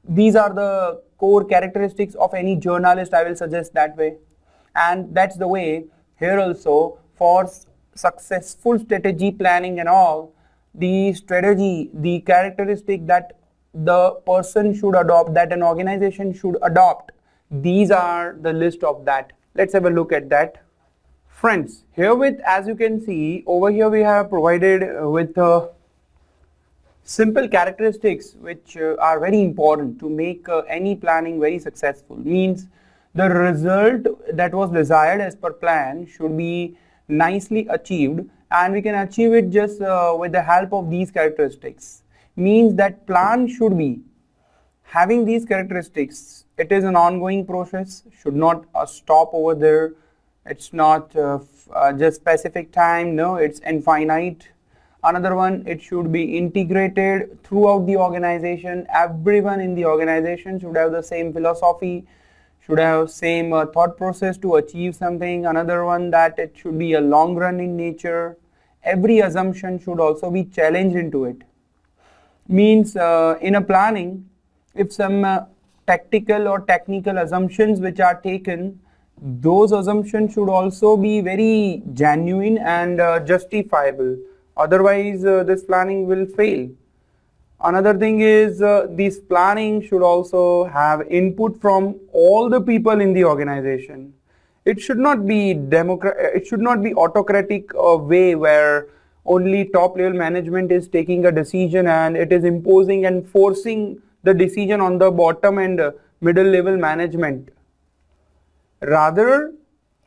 These are the core characteristics of any journalist, I will suggest that way. And that's the way here also for successful strategy planning and all, the strategy, the characteristic that the person should adopt, that an organization should adopt, these are the list of that. Let's have a look at that. Friends, herewith, as you can see over here, we have provided with simple characteristics which are very important to make any planning very successful. Means the result that was desired as per plan should be nicely achieved, and we can achieve it just with the help of these characteristics. Means that plan should be having these characteristics. It is an ongoing process, should not stop over there. It's not just specific time, no, it's infinite. Another one, it should be integrated throughout the organization. Everyone in the organization should have the same philosophy, should have same thought process to achieve something. Another one, that it should be a long run in nature. Every assumption should also be challenged into it. Means in a planning, if some tactical or technical assumptions which are taken, those assumptions should also be very genuine and justifiable. Otherwise, this planning will fail. Another thing is this planning should also have input from all the people in the organization. It should not be it should not be autocratic way where only top level management is taking a decision and it is imposing and forcing the decision on the bottom and middle level management. Rather,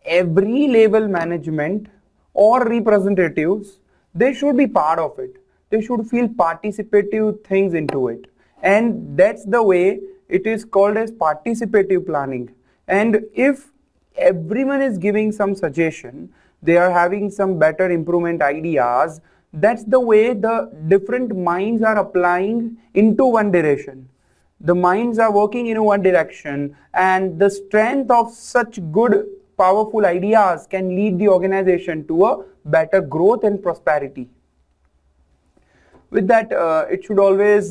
every level management or representatives, they should be part of it. They should feel participative things into it. And that's the way it is called as participative planning. And if everyone is giving some suggestion, they are having some better improvement ideas, that's the way the different minds are applying into one direction. The minds are working in one direction, and the strength of such good, powerful ideas can lead the organization to a better growth and prosperity. With that, it should always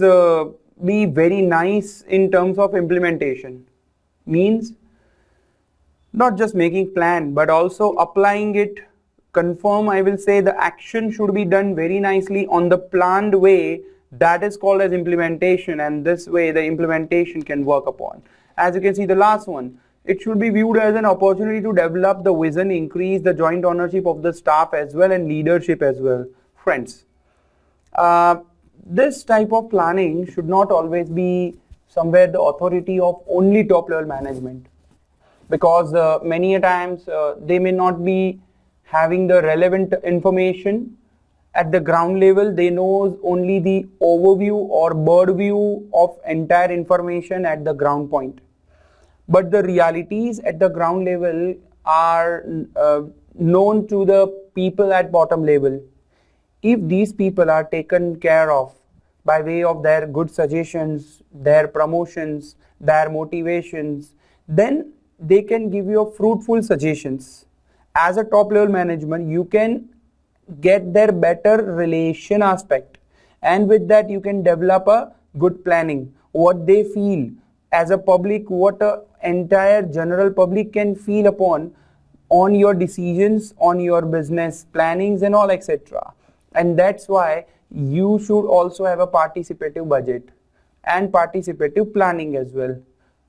be very nice in terms of implementation. Means not just making plan, but also applying it. Confirm, I will say, the action should be done very nicely on the planned way. That is called as implementation, and this way the implementation can work upon. As you can see, the last one, it should be viewed as an opportunity to develop the vision, increase the joint ownership of the staff as well, and leadership as well. Friends, this type of planning should not always be somewhere the authority of only top level management, because many a times they may not be having the relevant information at the ground level. They know only the overview or bird view of entire information at the ground point. But the realities at the ground level are known to the people at bottom level. If these people are taken care of by way of their good suggestions, their promotions, their motivations, then they can give you fruitful suggestions. As a top level management, you can get their better relation aspect, and with that you can develop a good planning. What they feel as a public, what a entire general public can feel upon on your decisions, on your business plannings and all, etc. And that's why you should also have a participative budget and participative planning as well.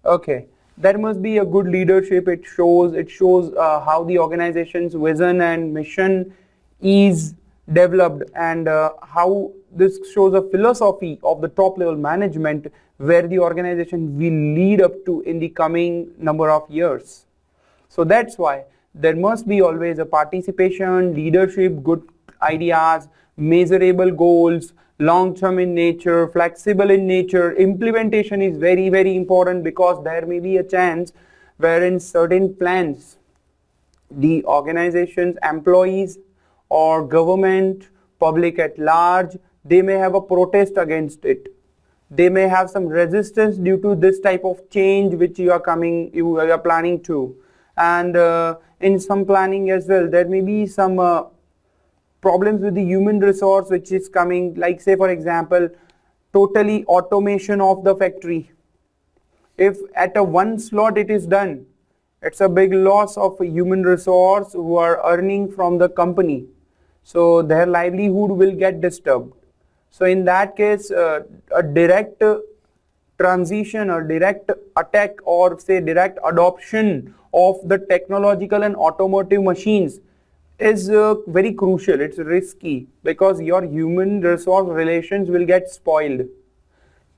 Okay, there must be a good leadership. It shows how the organization's vision and mission is developed, and how this shows a philosophy of the top level management where the organization will lead up to in the coming number of years. So that's why there must be always a participation, leadership, good ideas, measurable goals, long-term in nature, flexible in nature. Implementation is very, very important, because there may be a chance wherein certain plans, the organization's employees or government, public at large, they may have a protest against it. They may have some resistance due to this type of change which you are planning to. And in some planning as well, there may be some problems with the human resource which is coming, like say for example, totally automation of the factory. If at a one slot it is done, it's a big loss of human resource who are earning from the company. So their livelihood will get disturbed. So in that case, a direct transition or direct attack or say direct adoption of the technological and automotive machines is very crucial. It's risky because your human resource relations will get spoiled.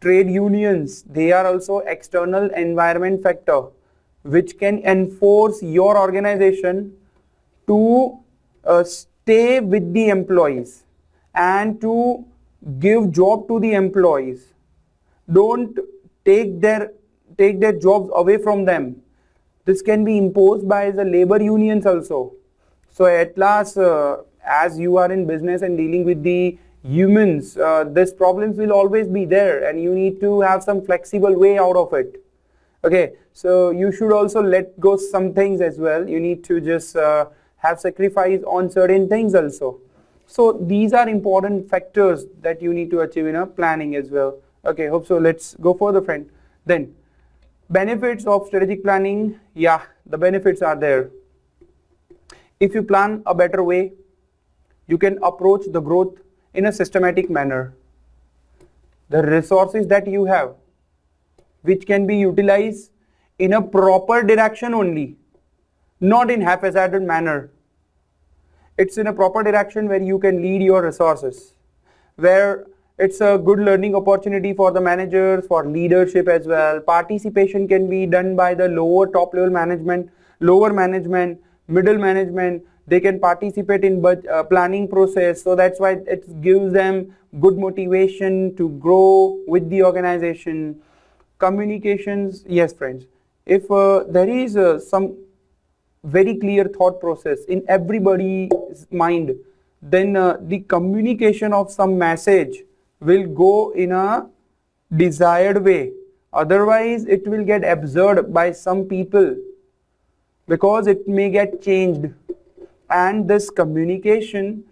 Trade unions, they are also external environment factor which can enforce your organization to stay with the employees and to give job to the employees. Don't take their jobs away from them. This can be imposed by the labor unions also. So at last, as you are in business and dealing with the humans, these problems will always be there, and you need to have some flexible way out of it. Okay, so you should also let go some things as well. You need to just have sacrifice on certain things also. So these are important factors that you need to achieve in a planning as well. Okay, hope so. Let's go further, friend. Then benefits of strategic planning. Yeah, the benefits are there. If you plan a better way, you can approach the growth in a systematic manner. The resources that you have, which can be utilized in a proper direction only, not in haphazard manner. It's in a proper direction where you can lead your resources, where it's a good learning opportunity for the managers, for leadership as well. Participation can be done by the lower top level management, lower management, middle management. They can participate in planning process, so that's why it gives them good motivation to grow with the organization. Communications, yes friends, if there is some very clear thought process in everybody's mind, then the communication of some message will go in a desired way. Otherwise it will get absorbed by some people because it may get changed, and this communication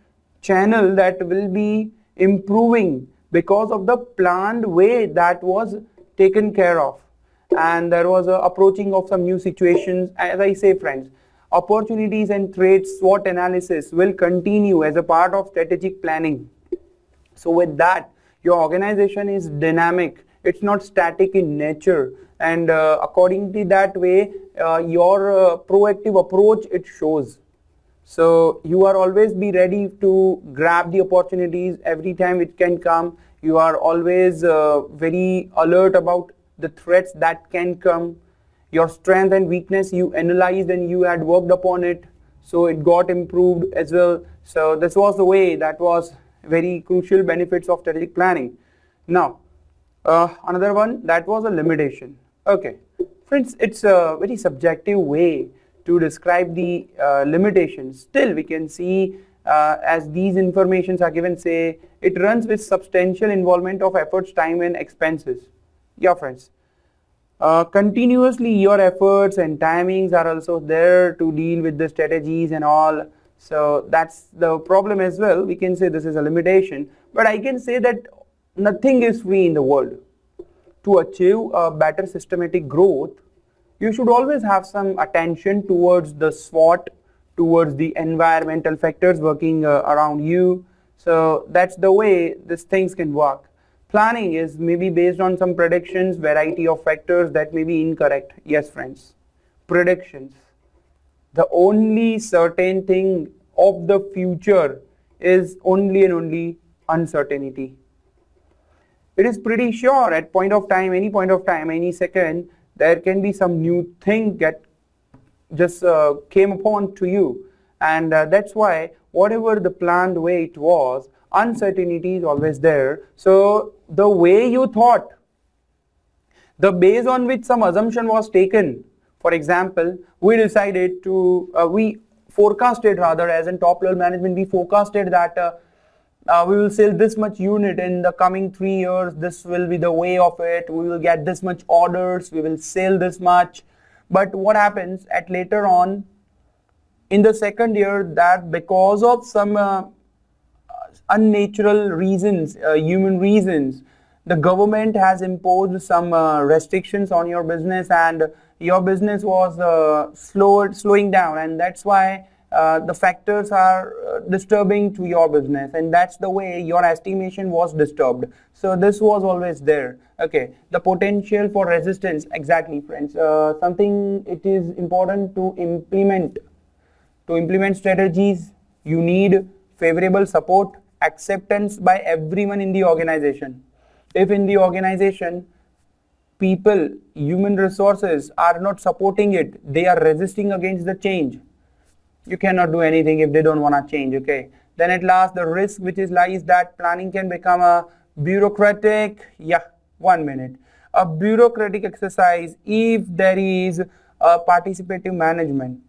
channel that will be improving because of the planned way that was taken care of, and there was a approaching of some new situations. As I say friends, opportunities and threats SWOT analysis will continue as a part of strategic planning. So with that, your organization is dynamic, it's not static in nature, and according to that way your proactive approach it shows. So you are always be ready to grab the opportunities every time it can come. You are always very alert about the threats that can come. Your strength and weakness you analyzed and you had worked upon it, so it got improved as well. So this was the way, that was very crucial benefits of strategic planning. Now another one, that was a limitation. Okay friends, it's a very subjective way to describe the limitations. Still we can see as these informations are given, say it runs with substantial involvement of efforts, time and expenses. Yeah friends, continuously your efforts and timings are also there to deal with the strategies and all. So that's the problem as well. We can say this is a limitation, but I can say that nothing is free in the world. To achieve a better systematic growth, you should always have some attention towards the SWOT, towards the environmental factors working around you. So that's the way these things can work. Planning is maybe based on some predictions, variety of factors that may be incorrect. Yes friends, predictions. The only certain thing of the future is only and only uncertainty. It is pretty sure at point of time, any second, there can be some new thing that just came upon to you, and that's why whatever the planned way it was, uncertainty is always there. So the way you thought, the base on which some assumption was taken, for example, we decided to we forecasted, rather as in top level management, we forecasted that we will sell this much unit in the coming 3 years, this will be the way of it, we will get this much orders, we will sell this much. But what happens at later on in the second year, that because of some unnatural reasons, human reasons, the government has imposed some restrictions on your business, and your business was slowing down, and that's why the factors are disturbing to your business, and that's the way your estimation was disturbed. So this was always there. Okay, the potential for resistance, exactly friends, something it is important to implement strategies You need favorable support, acceptance by everyone in the organization. If in the organization people, human resources are not supporting it, they are resisting against the change, you cannot do anything if they don't want to change, okay? Then at last the risk which is lies that planning can become a bureaucratic, a bureaucratic exercise if there is a participative management.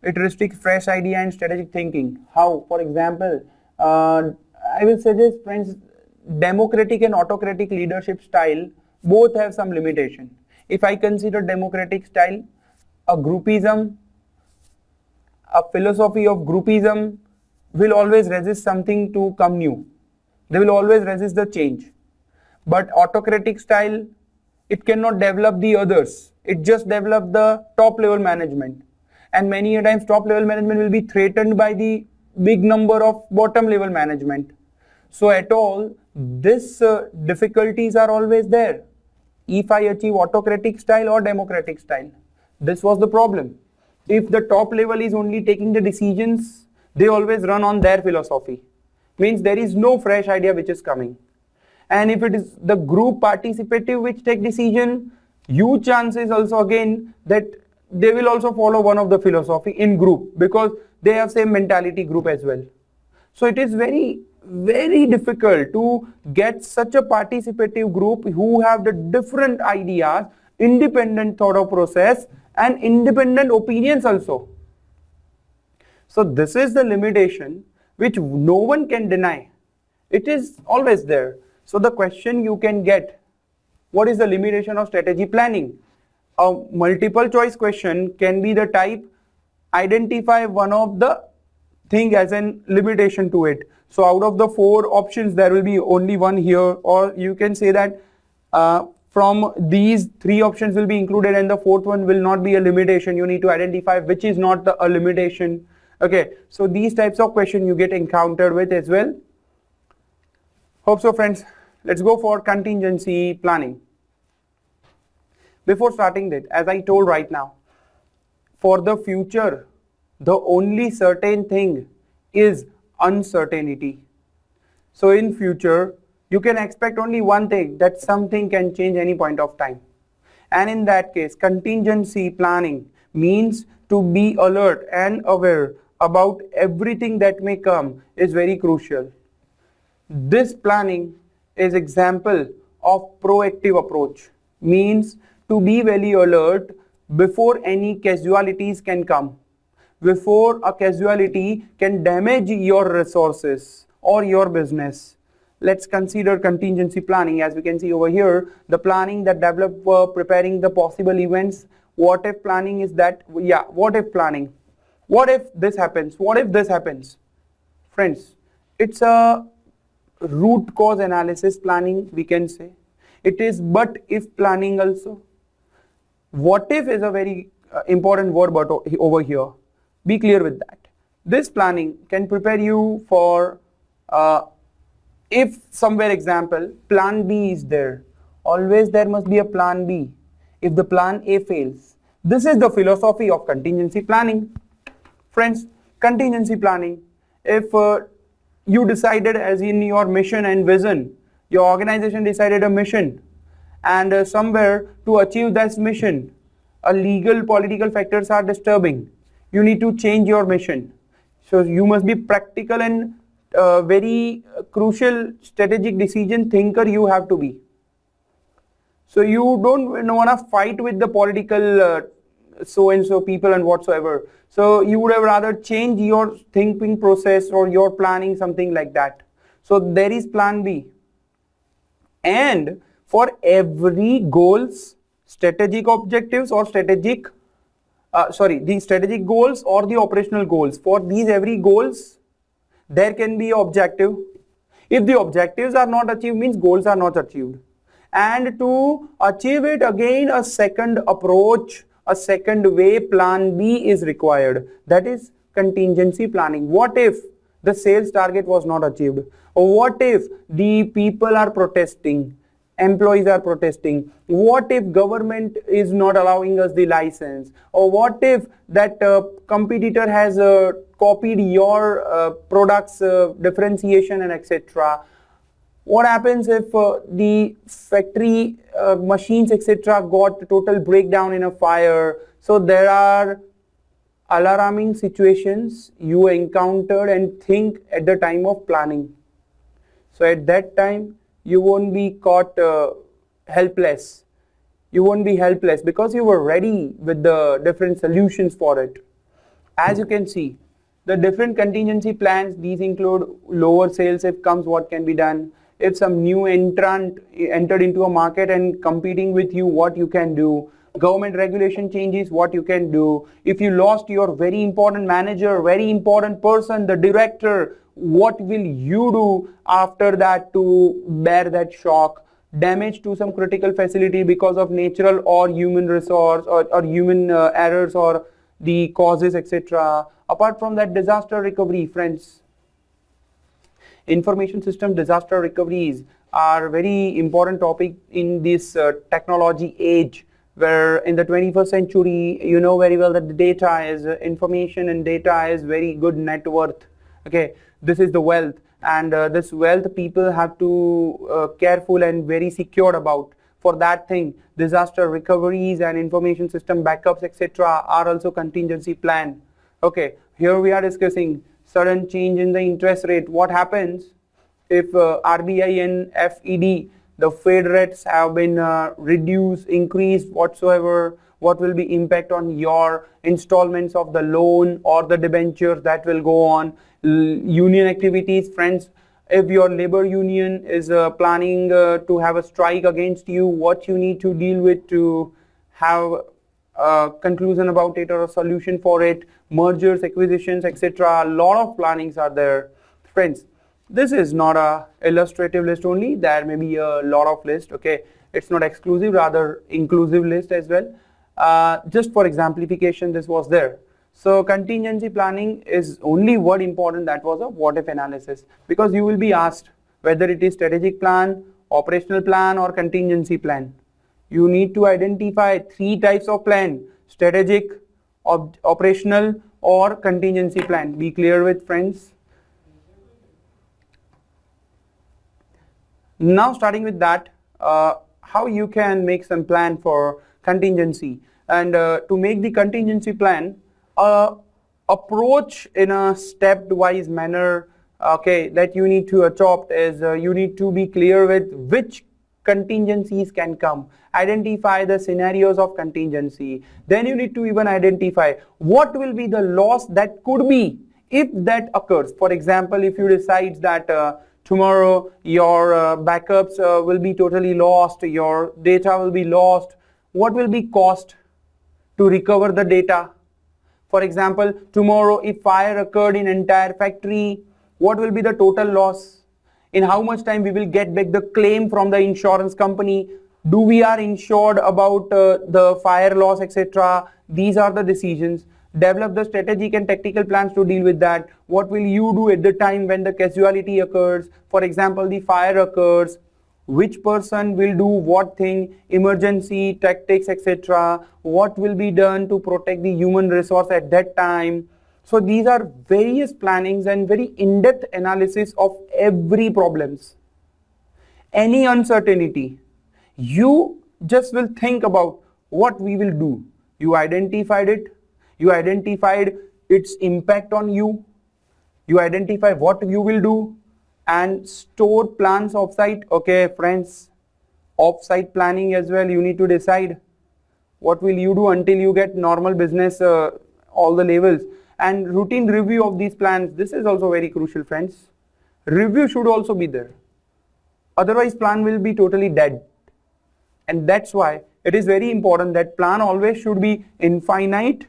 It restricts fresh idea and strategic thinking. How? For example, I will suggest, friends, democratic and autocratic leadership style both have some limitation. If I consider democratic style, a groupism, a philosophy of groupism will always resist something to come new. They will always resist the change. But autocratic style, it cannot develop the others. It just develops the top level management. And many a times top level management will be threatened by the big number of bottom level management. So at all, this difficulties are always there. If I achieve autocratic style or democratic style, this was the problem. If the top level is only taking the decisions, they always run on their philosophy. Means there is no fresh idea which is coming. And if it is the group participative which take decision, huge chances also again that they will also follow one of the philosophy in group because they have same mentality group as well. So it is very, very difficult to get such a participative group who have the different ideas, independent thought of process and independent opinions also. So this is the limitation which no one can deny. It is always there. So the question you can get, what is the limitation of strategy planning? A multiple choice question can be the type, identify one of the thing as an limitation to it. So out of the 4 options, there will be only one here, or you can say that from these 3 options will be included and the 4th one will not be a limitation. You need to identify which is not a limitation. Okay, so these types of questions you get encountered with as well. Hope so, friends. Let's go for contingency planning. Before starting that, as I told right now, for the future, the only certain thing is uncertainty. So in future, you can expect only one thing, that something can change any point of time. And in that case, contingency planning means to be alert and aware about everything that may come is very crucial. This planning is example of proactive approach, means to be very alert before any casualties can come, before a casualty can damage your resources or your business. Let's consider contingency planning. As we can see over here, the planning that develop preparing the possible events. What if planning is that? Yeah, what if planning? What if this happens? What if this happens? Friends, it's a root cause analysis planning, we can say. It is but if planning also. What if is a very important word but over here. Be clear with that. This planning can prepare you for if somewhere example plan B is there. Always there must be a plan B if the plan A fails. This is the philosophy of contingency planning. Friends, contingency planning, if you decided as in your mission and vision, your organization decided a mission, and somewhere to achieve that mission, legal political factors are disturbing. You need to change your mission. So you must be practical and very crucial strategic decision thinker you have to be. So you don't want to fight with the political so-and-so people and whatsoever. So you would have rather change your thinking process or your planning, something like that. So there is plan B. And for every goals, strategic objectives or strategic, the strategic goals or the operational goals, for these every goals, there can be objective. If the objectives are not achieved, means goals are not achieved. And to achieve it, again a second approach, a second way, plan B is required. That is contingency planning. What if the sales target was not achieved? Or what if the people are protesting? employees are protesting? What if government is not allowing us the license? Or what if that competitor has copied your products differentiation and etc.? What happens if the factory machines etc. got total breakdown in a fire? So there are alarming situations you encountered and think at the time of planning. So at that time you won't be caught helpless. You won't be helpless because you were ready with the different solutions for it. As you can see, the different contingency plans, these include lower sales if comes, what can be done. If some new entrant entered into a market and competing with you, what you can do. Government regulation changes, what you can do. If you lost your very important manager, very important person, the director, what will you do after that to bear that shock? Damage to some critical facility because of natural or human resource or human errors or the causes etc. Apart from that, disaster recovery, friends. Information system disaster recoveries are very important topic in this technology age, where in the 21st century, you know very well that the data is information and data is very good net worth. Okay, this is the wealth, and this wealth people have to careful and very secured about. For that thing, disaster recoveries and information system backups etc. are also contingency plan. Okay, here we are discussing sudden change in the interest rate. What happens if RBI and FED, the Fed rates have been reduced, increased, whatsoever? What will be impact on your installments of the loan or the debentures that will go on? Union activities, friends. If your labor union is planning to have a strike against you, what you need to deal with to have a conclusion about it or a solution for it, mergers, acquisitions, etc. A lot of plannings are there. Friends, this is not a illustrative list only. There may be a lot of list. Okay, it's not exclusive, rather inclusive list as well. Just for exemplification, this was there. So contingency planning is only what important, that was a what if analysis, because you will be asked whether it is strategic plan, operational plan or contingency plan. You need to identify three types of plan: strategic, operational or contingency plan. Be clear with, friends. Now starting with that, how you can make some plan for contingency, and to make the contingency plan, approach in a stepwise manner, okay, that you need to adopt is you need to be clear with which contingencies can come. Identify the scenarios of contingency. Then you need to even identify what will be the loss that could be if that occurs. For example, if you decide that tomorrow your backups will be totally lost, your data will be lost, what will be cost to recover the data? For example, tomorrow if fire occurred in entire factory, what will be the total loss? In how much time we will get back the claim from the insurance company? Do we are insured about the fire loss, etc.? These are the decisions. Develop the strategic and tactical plans to deal with that. What will you do at the time when the casualty occurs? For example, the fire occurs. Which person will do what thing, emergency tactics, etc. What will be done to protect the human resource at that time? So these are various plannings and very in-depth analysis of every problems. Any uncertainty, you just will think about what we will do. You identified it, you identified its impact on you, you identify what you will do, and store plans offsite. Okay, friends, offsite planning as well. You need to decide what will you do until you get normal business, all the levels, and routine review of these plans. This is also very crucial, friends. Review should also be there. Otherwise, plan will be totally dead. And that's why it is very important that plan always should be infinite,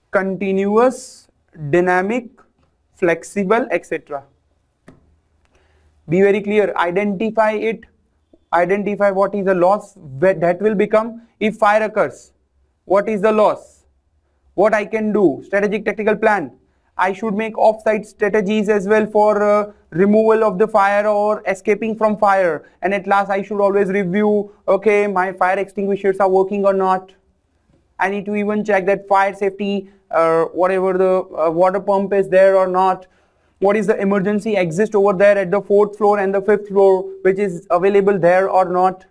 continuous, dynamic, flexible, etc. Be very clear. Identify it. Identify what is the loss that will become if fire occurs. What is the loss? What I can do? Strategic tactical plan. I should make off-site strategies as well for removal of the fire or escaping from fire. And at last I should always review, okay, my fire extinguishers are working or not. I need to even check that fire safety, whatever the water pump is there or not. What is the emergency exit over there at the 4th floor and the 5th floor, which is available there or not.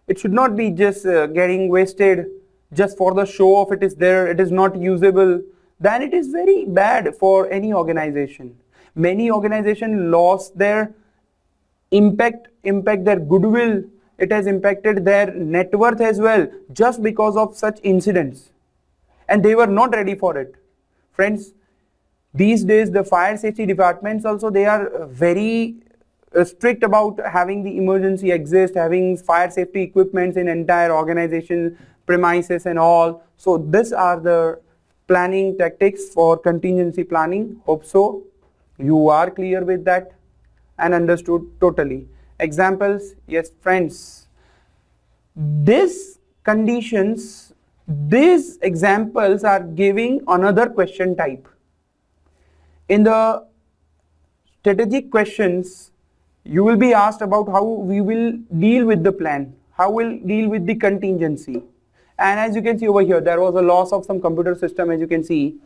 It should not be just getting wasted just for the show of it is there, it is not usable. Then it is very bad for any organization. Many organizations lost their impact their goodwill. It has impacted their net worth as well, just because of such incidents. And they were not ready for it. Friends, these days the fire safety departments also, they are very strict about having the emergency exist, having fire safety equipments in entire organization premises and all. So these are the planning tactics for contingency planning. Hope so you are clear with that and understood totally. Examples, yes friends, these conditions, these examples are giving another question type. In the strategic questions, you will be asked about how we will deal with the plan, how we'll deal with the contingency. And as you can see over here, there was a loss of some computer system, as you can see.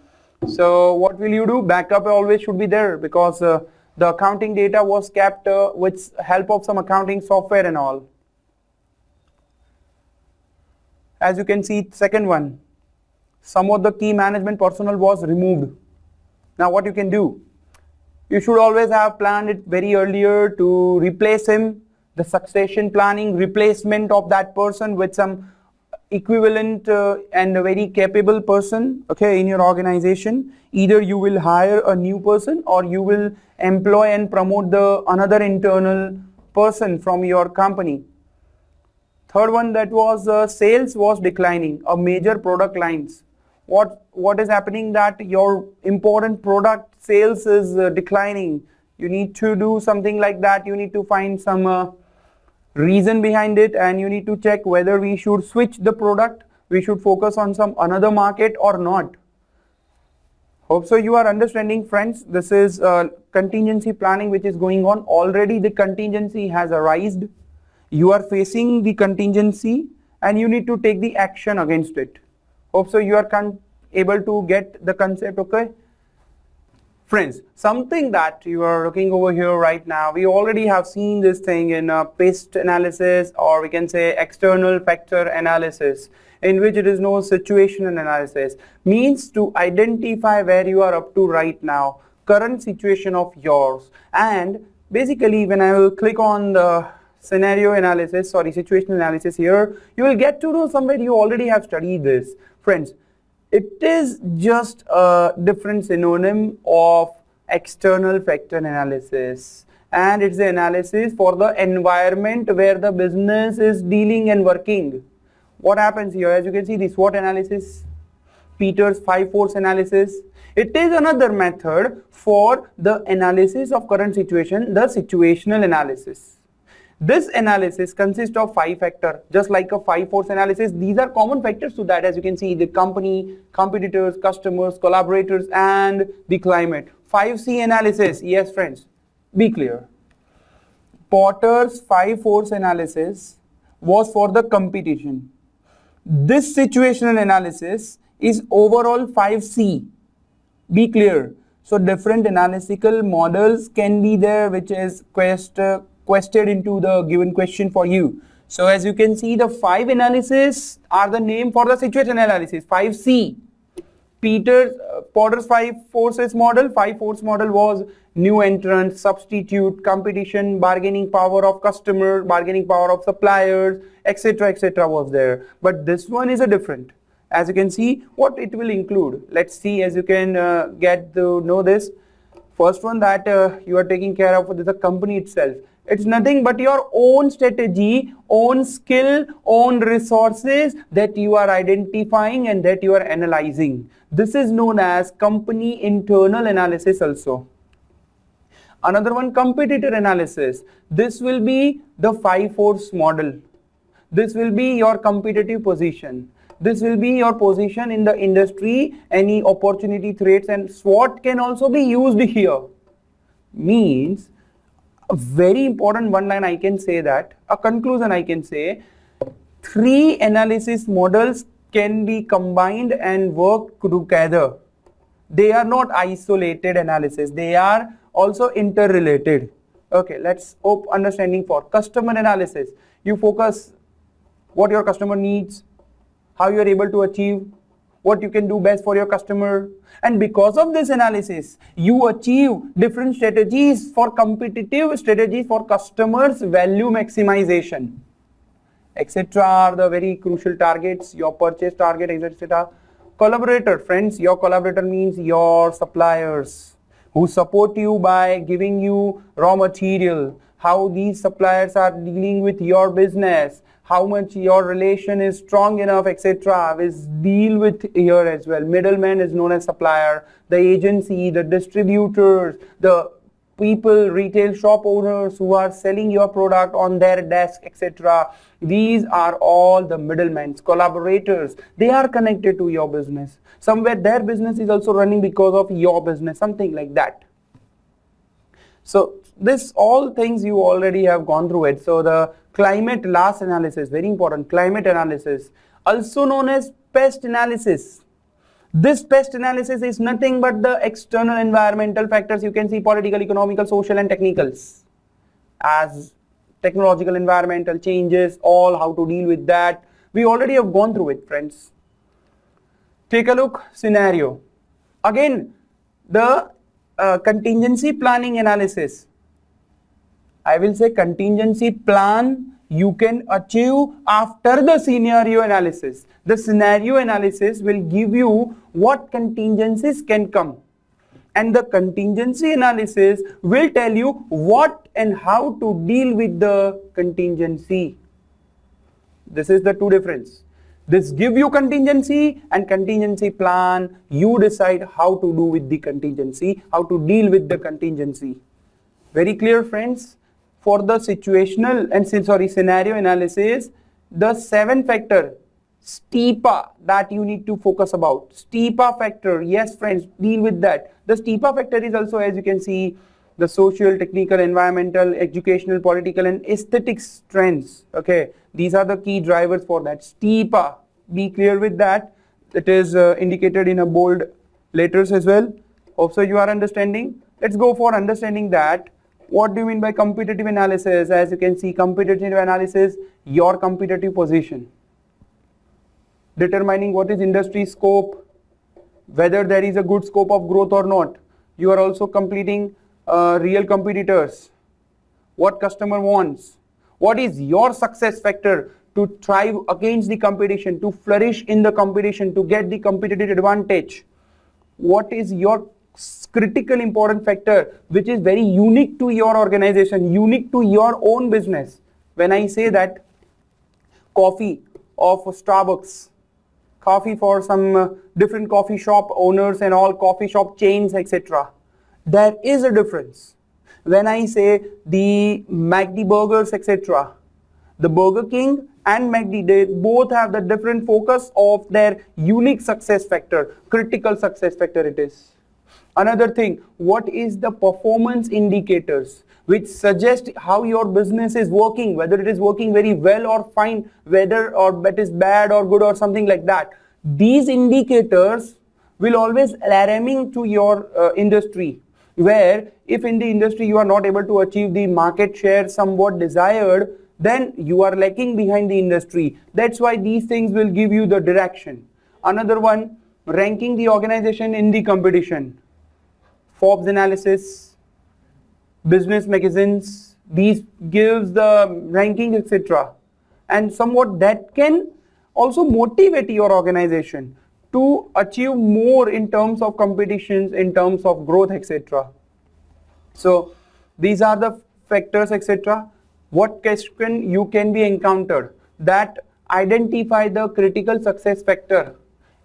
So what will you do? Backup always should be there, because the accounting data was kept with help of some accounting software and all. As you can see, second one, some of the key management personnel was removed. Now what you can do? You should always have planned it very earlier to replace him, the succession planning, replacement of that person with some equivalent and a very capable person, okay, in your organization. Either you will hire a new person or you will employ and promote the another internal person from your company. Third one, that was sales was declining, a major product lines. What is happening, that your important product sales is declining. You need to do something like that. You need to find some reason behind it, and you need to check whether we should switch the product, we should focus on some another market or not. Hope so you are understanding, friends. This is contingency planning which is going on. Already the contingency has arisen. You are facing the contingency and you need to take the action against it. Hope so you are able to get the concept, okay? Friends, something that you are looking over here right now, we already have seen this thing in PEST analysis, or we can say external factor analysis, in which it is no situational analysis, means to identify where you are up to right now, current situation of yours. And basically when I will click on the scenario analysis, situational analysis here, you will get to know somewhere you already have studied this. Friends, it is just a different synonym of external factor analysis, and it's the analysis for the environment where the business is dealing and working. What happens here? As you can see, the SWOT analysis, Peter's 5 force analysis, it is another method for the analysis of current situation, the situational analysis. This analysis consists of 5 factors, just like a 5 force analysis. These are common factors to that, as you can see, the company, competitors, customers, collaborators, and the climate. 5C analysis, yes friends, be clear. Porter's 5 force analysis was for the competition. This situational analysis is overall 5C, be clear. So different analytical models can be there, which is quested into the given question for you. So as you can see, the 5 analysis are the name for the situation analysis. 5C, Porter's 5 forces model. 5 force model was new entrant, substitute, competition, bargaining power of customer, bargaining power of suppliers, etc. was there. But this one is a different. As you can see, what it will include. Let's see, as you can get to know this. First one, that you are taking care of is the company itself. It's nothing but your own strategy, own skill, own resources that you are identifying and that you are analyzing. This is known as company internal analysis also. Another one, competitor analysis. This will be the 5 force model. This will be your competitive position. This will be your position in the industry, any opportunity threats, and SWOT can also be used here. Means a very important one line I can say that, a conclusion I can say, 3 analysis models can be combined and work together. They are not isolated analysis, they are also interrelated. Okay, let's hope understanding for customer analysis. You focus what your customer needs, how you are able to achieve, what you can do best for your customer, and because of this analysis you achieve different strategies for competitive strategies for customers value maximization, etc. are the very crucial targets, your purchase target, etc. Collaborator, friends, your collaborator means your suppliers who support you by giving you raw material, how these suppliers are dealing with your business, how much your relation is strong enough, etc. is deal with here as well. Middleman is known as supplier, the agency, the distributors, the people, retail shop owners who are selling your product on their desk, etc. These are all the middlemen, collaborators. They are connected to your business. Somewhere their business is also running because of your business, something like that. So this all things you already have gone through it. So the climate loss analysis, very important, climate analysis, also known as pest analysis. This pest analysis is nothing but the external environmental factors. You can see political, economical, social and technicals as technological, environmental changes, all how to deal with that. We already have gone through it, friends. Take a look, scenario. Again, the contingency planning analysis. I will say contingency plan you can achieve after the scenario analysis. The scenario analysis will give you what contingencies can come, and the contingency analysis will tell you what and how to deal with the contingency. This is the two difference. This give you contingency, and contingency plan you decide how to do with the contingency, how to deal with the contingency. Very clear, friends? For the situational and scenario analysis, the 7 factor STIPA that you need to focus about. STIPA factor, yes friends, deal with that. The STIPA factor is also, as you can see, the social, technical, environmental, educational, political and aesthetics trends. Okay, these are the key drivers for that. STIPA, be clear with that. It is indicated in a bold letters as well. Also you are understanding. Let's go for understanding that. What do you mean by competitive analysis? As you can see, competitive analysis, your competitive position. Determining what is industry scope, whether there is a good scope of growth or not. You are also completing real competitors. What customer wants. What is your success factor to thrive against the competition, to flourish in the competition, to get the competitive advantage. What is your critical important factor which is very unique to your organization, unique to your own business. When I say that coffee of Starbucks, coffee for some different coffee shop owners and all coffee shop chains, etc. There is a difference. When I say the McD burgers, etc., the Burger King and McD, they both have the different focus of their unique success factor, critical success factor it is. Another thing, what is the performance indicators which suggest how your business is working, whether it is working very well or fine, whether or it is bad or good or something like that. These indicators will always alarming to your industry, where if in the industry you are not able to achieve the market share somewhat desired, then you are lacking behind the industry. That's why these things will give you the direction. Another one, ranking the organization in the competition. Forbes analysis, business magazines, these gives the ranking, etc. And somewhat that can also motivate your organization to achieve more in terms of competitions, in terms of growth, etc. So these are the factors, etc. What question you can be encountered that identify the critical success factor.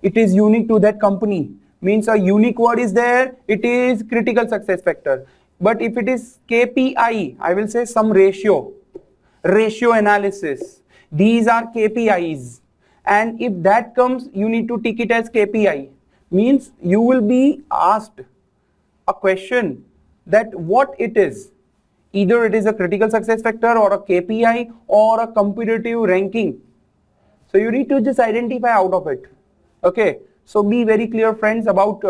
It is unique to that company. Means a unique word is there, it is critical success factor. But if it is KPI, I will say some ratio analysis. These are KPIs. and if that comes, you need to tick it as KPI. Means you will be asked a question that what it is. Either it is a critical success factor or a KPI or a competitive ranking. So you need to just identify out of it. Okay, so be very clear, friends, about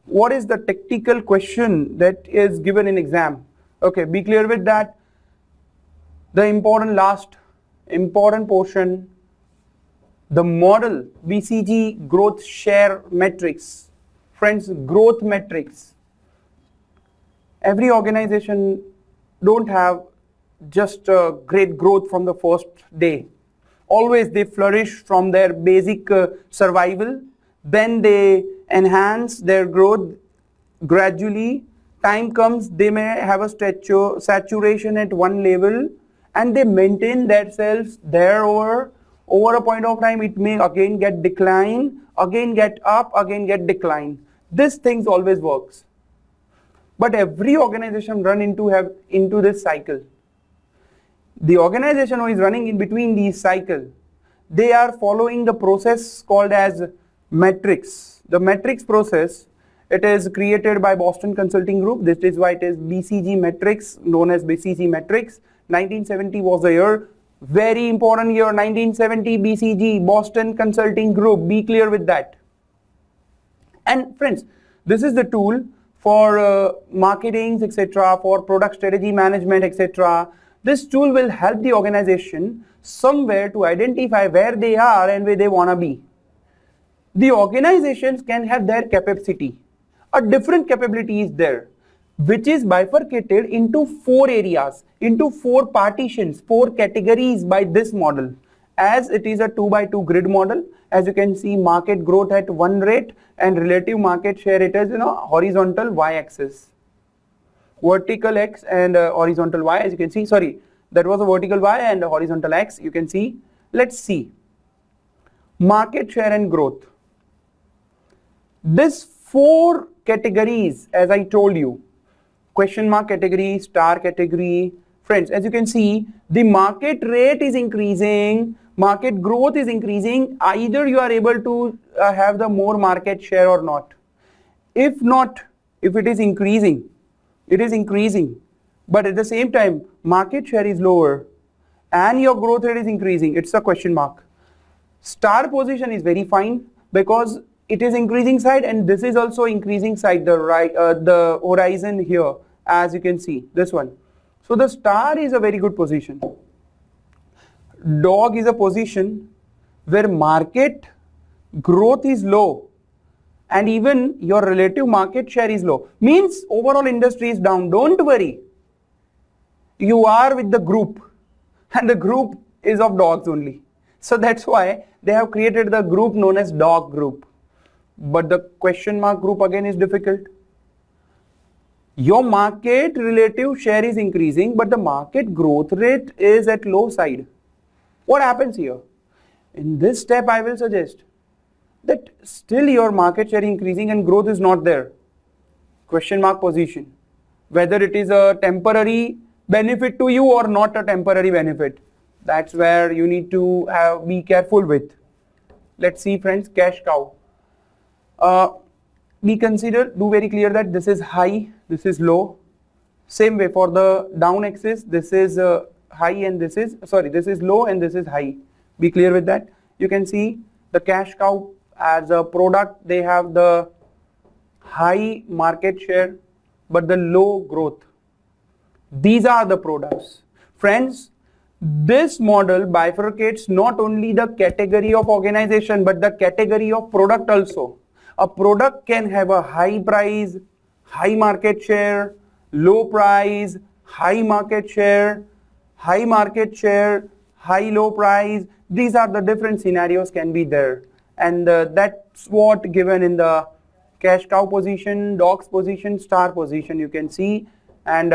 what is the technical question that is given in exam. Okay, be clear with that. The important portion, the model BCG growth share metrics. Friends, growth metrics. Every organization don't have just great growth from the first day. Always they flourish from their basic survival, then they enhance their growth gradually. Time comes, they may have a saturation at one level, and they maintain themselves there over a point of time. It may again get decline, again get up, again get decline. This things always works. But every organization run into this cycle. The organization who is running in between these cycles, they are following the process called as metrics. The metrics process, it is created by Boston Consulting Group. This is why it is BCG metrics, known as BCG metrics. 1970 was the year. Very important year, 1970 BCG, Boston Consulting Group. Be clear with that. And friends, this is the tool for marketing, etc., for product strategy management, etc. This tool will help the organization somewhere to identify where they are and where they want to be. The organizations can have their capacity. A different capability is there, which is bifurcated into 4 areas, into 4 partitions, 4 categories by this model. As it is a 2x2 grid model, as you can see, market growth at one rate and relative market share, it is horizontal y-axis. Vertical x and horizontal y, as you can see. Sorry, that was a vertical y and a horizontal x, you can see. Let's see. Market share and growth. This 4 categories, as I told you, question mark category, star category. Friends, as you can see, the market rate is increasing, market growth is increasing. Either you are able to have the more market share or not. If not, if it is increasing, but at the same time market share is lower and your growth rate is increasing, it's a question mark. Star position is very fine because it is increasing side and this is also increasing side, the right, the horizon here, as you can see, this one. So the star is a very good position. Dog is a position where market growth is low and even your relative market share is low. Means overall industry is down. Don't worry. You are with the group and the group is of dogs only. So that's why they have created the group known as dog group. But the question mark group again is difficult. Your market relative share is increasing, but the market growth rate is at low side. What happens here? In this step, I will suggest that still your market share increasing and growth is not there. Question mark position. Whether it is a temporary benefit to you or not a temporary benefit. That's where you need to be careful with. Let's see, friends, cash cow. Do very clear that this is high, this is low. Same way for the down axis, this is high and this is low and this is high. Be clear with that. You can see the cash cow as a product, they have the high market share but the low growth. These are the products. Friends, this model bifurcates not only the category of organization but the category of product also. A product can have a high price, high market share, low price, high market share, high low price. These are the different scenarios can be there. And that's what given in the cash cow position, dogs position, star position you can see. And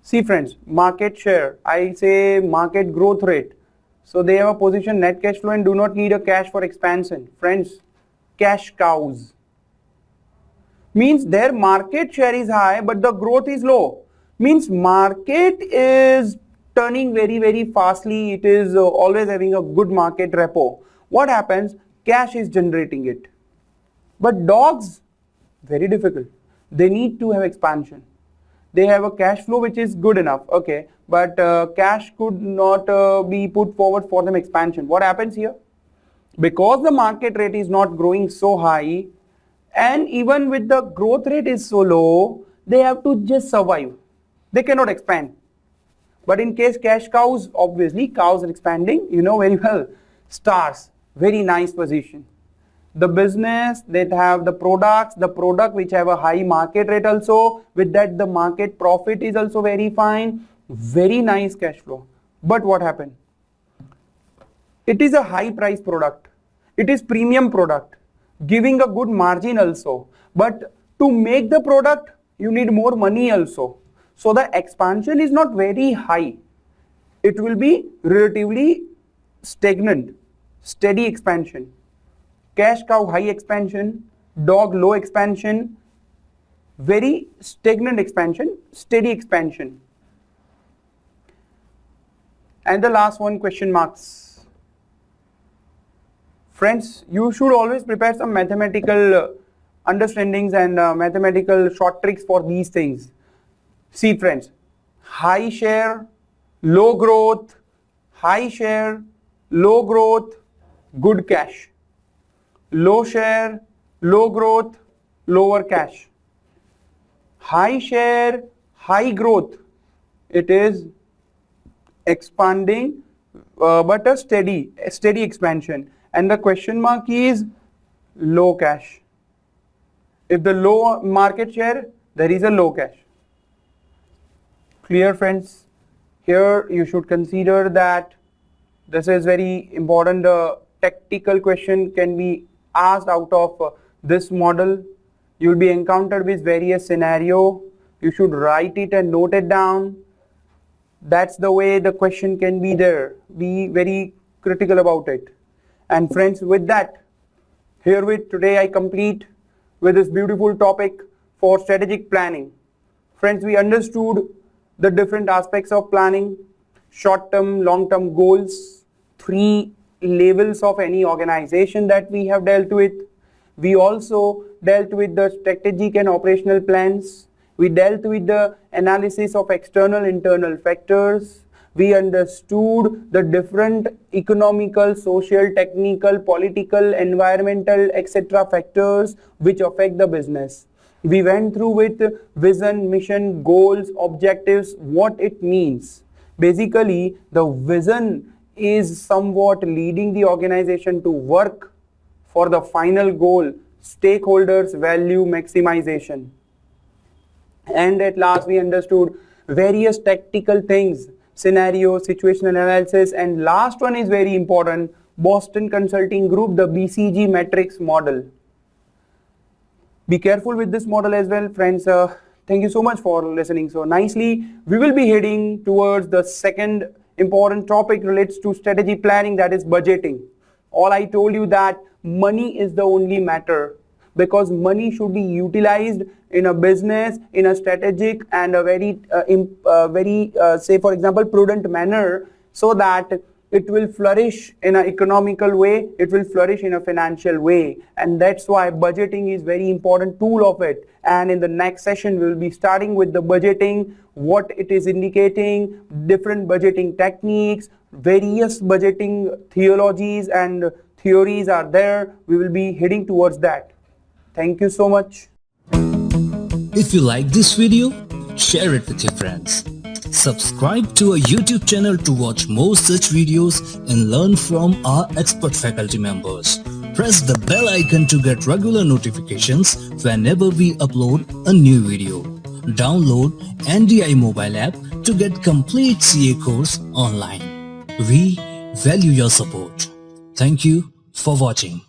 see friends, market share, I say market growth rate. So they have a position net cash flow and do not need a cash for expansion. Friends, cash cows means their market share is high but the growth is low. Means market is turning very fastly. It is always having a good market repo. What happens? Cash is generating it. But dogs, very difficult. They need to have expansion. They have a cash flow which is good enough, okay, but cash could not be put forward for them expansion. What happens here? Because the market rate is not growing so high, and even with the growth rate is so low, they have to just survive. They cannot expand. But in case cash cows, obviously cows are expanding, you know very well. Stars, very nice position. The business, they have the products, the product which have a high market rate also. With that, the market profit is also very fine. Very nice cash flow. But what happened? It is a high price product. It is premium product, giving a good margin also. But to make the product, you need more money also. So the expansion is not very high. It will be relatively stagnant, steady expansion. Cash cow high expansion, dog low expansion, very stagnant expansion, steady expansion. And the last one, question marks. Friends, you should always prepare some mathematical understandings and mathematical short tricks for these things. See friends, high share, low growth, high share, low growth, good cash. Low share, low growth, lower cash. High share, high growth. It is expanding but a steady expansion. And the question mark is low cash. If the low market share, there is a low cash. Clear friends? Here you should consider that this is very important. Tactical question can be asked out of this model. You will be encountered with various scenario. You should write it and note it down. That's the way the question can be there. Be very critical about it. And friends, with that, herewith today I complete with this beautiful topic for strategic planning. Friends, we understood the different aspects of planning, short-term, long-term goals, 3 levels of any organization that we have dealt with. We also dealt with the strategic and operational plans. We dealt with the analysis of external, internal factors. We understood the different economical, social, technical, political, environmental, etc. factors which affect the business. We went through with vision, mission, goals, objectives, what it means. Basically, the vision is somewhat leading the organization to work for the final goal, stakeholders' value maximization. And at last, we understood various tactical things, scenario, situational analysis, and last one is very important, Boston Consulting Group, the BCG matrix model. Be careful with this model as well, friends. Thank you so much for listening so nicely. We will be heading towards the second important topic relates to strategy planning, that is budgeting. All I told you that money is the only matter, because money should be utilized in a business in a strategic and a very say for example prudent manner, so that it will flourish in an economical way, it will flourish in a financial way, and that's why budgeting is very important tool of it. And in the next session we will be starting with the budgeting, what it is indicating, different budgeting techniques, various budgeting theologies and theories are there. We will be heading towards that. Thank you so much. If you like this video, share it with your friends. Subscribe to our YouTube channel to watch more such videos and learn from our expert faculty members. Press the bell icon to get regular notifications whenever we upload a new video. Download NDI mobile app to get complete CA course online. We value your support. Thank you for watching.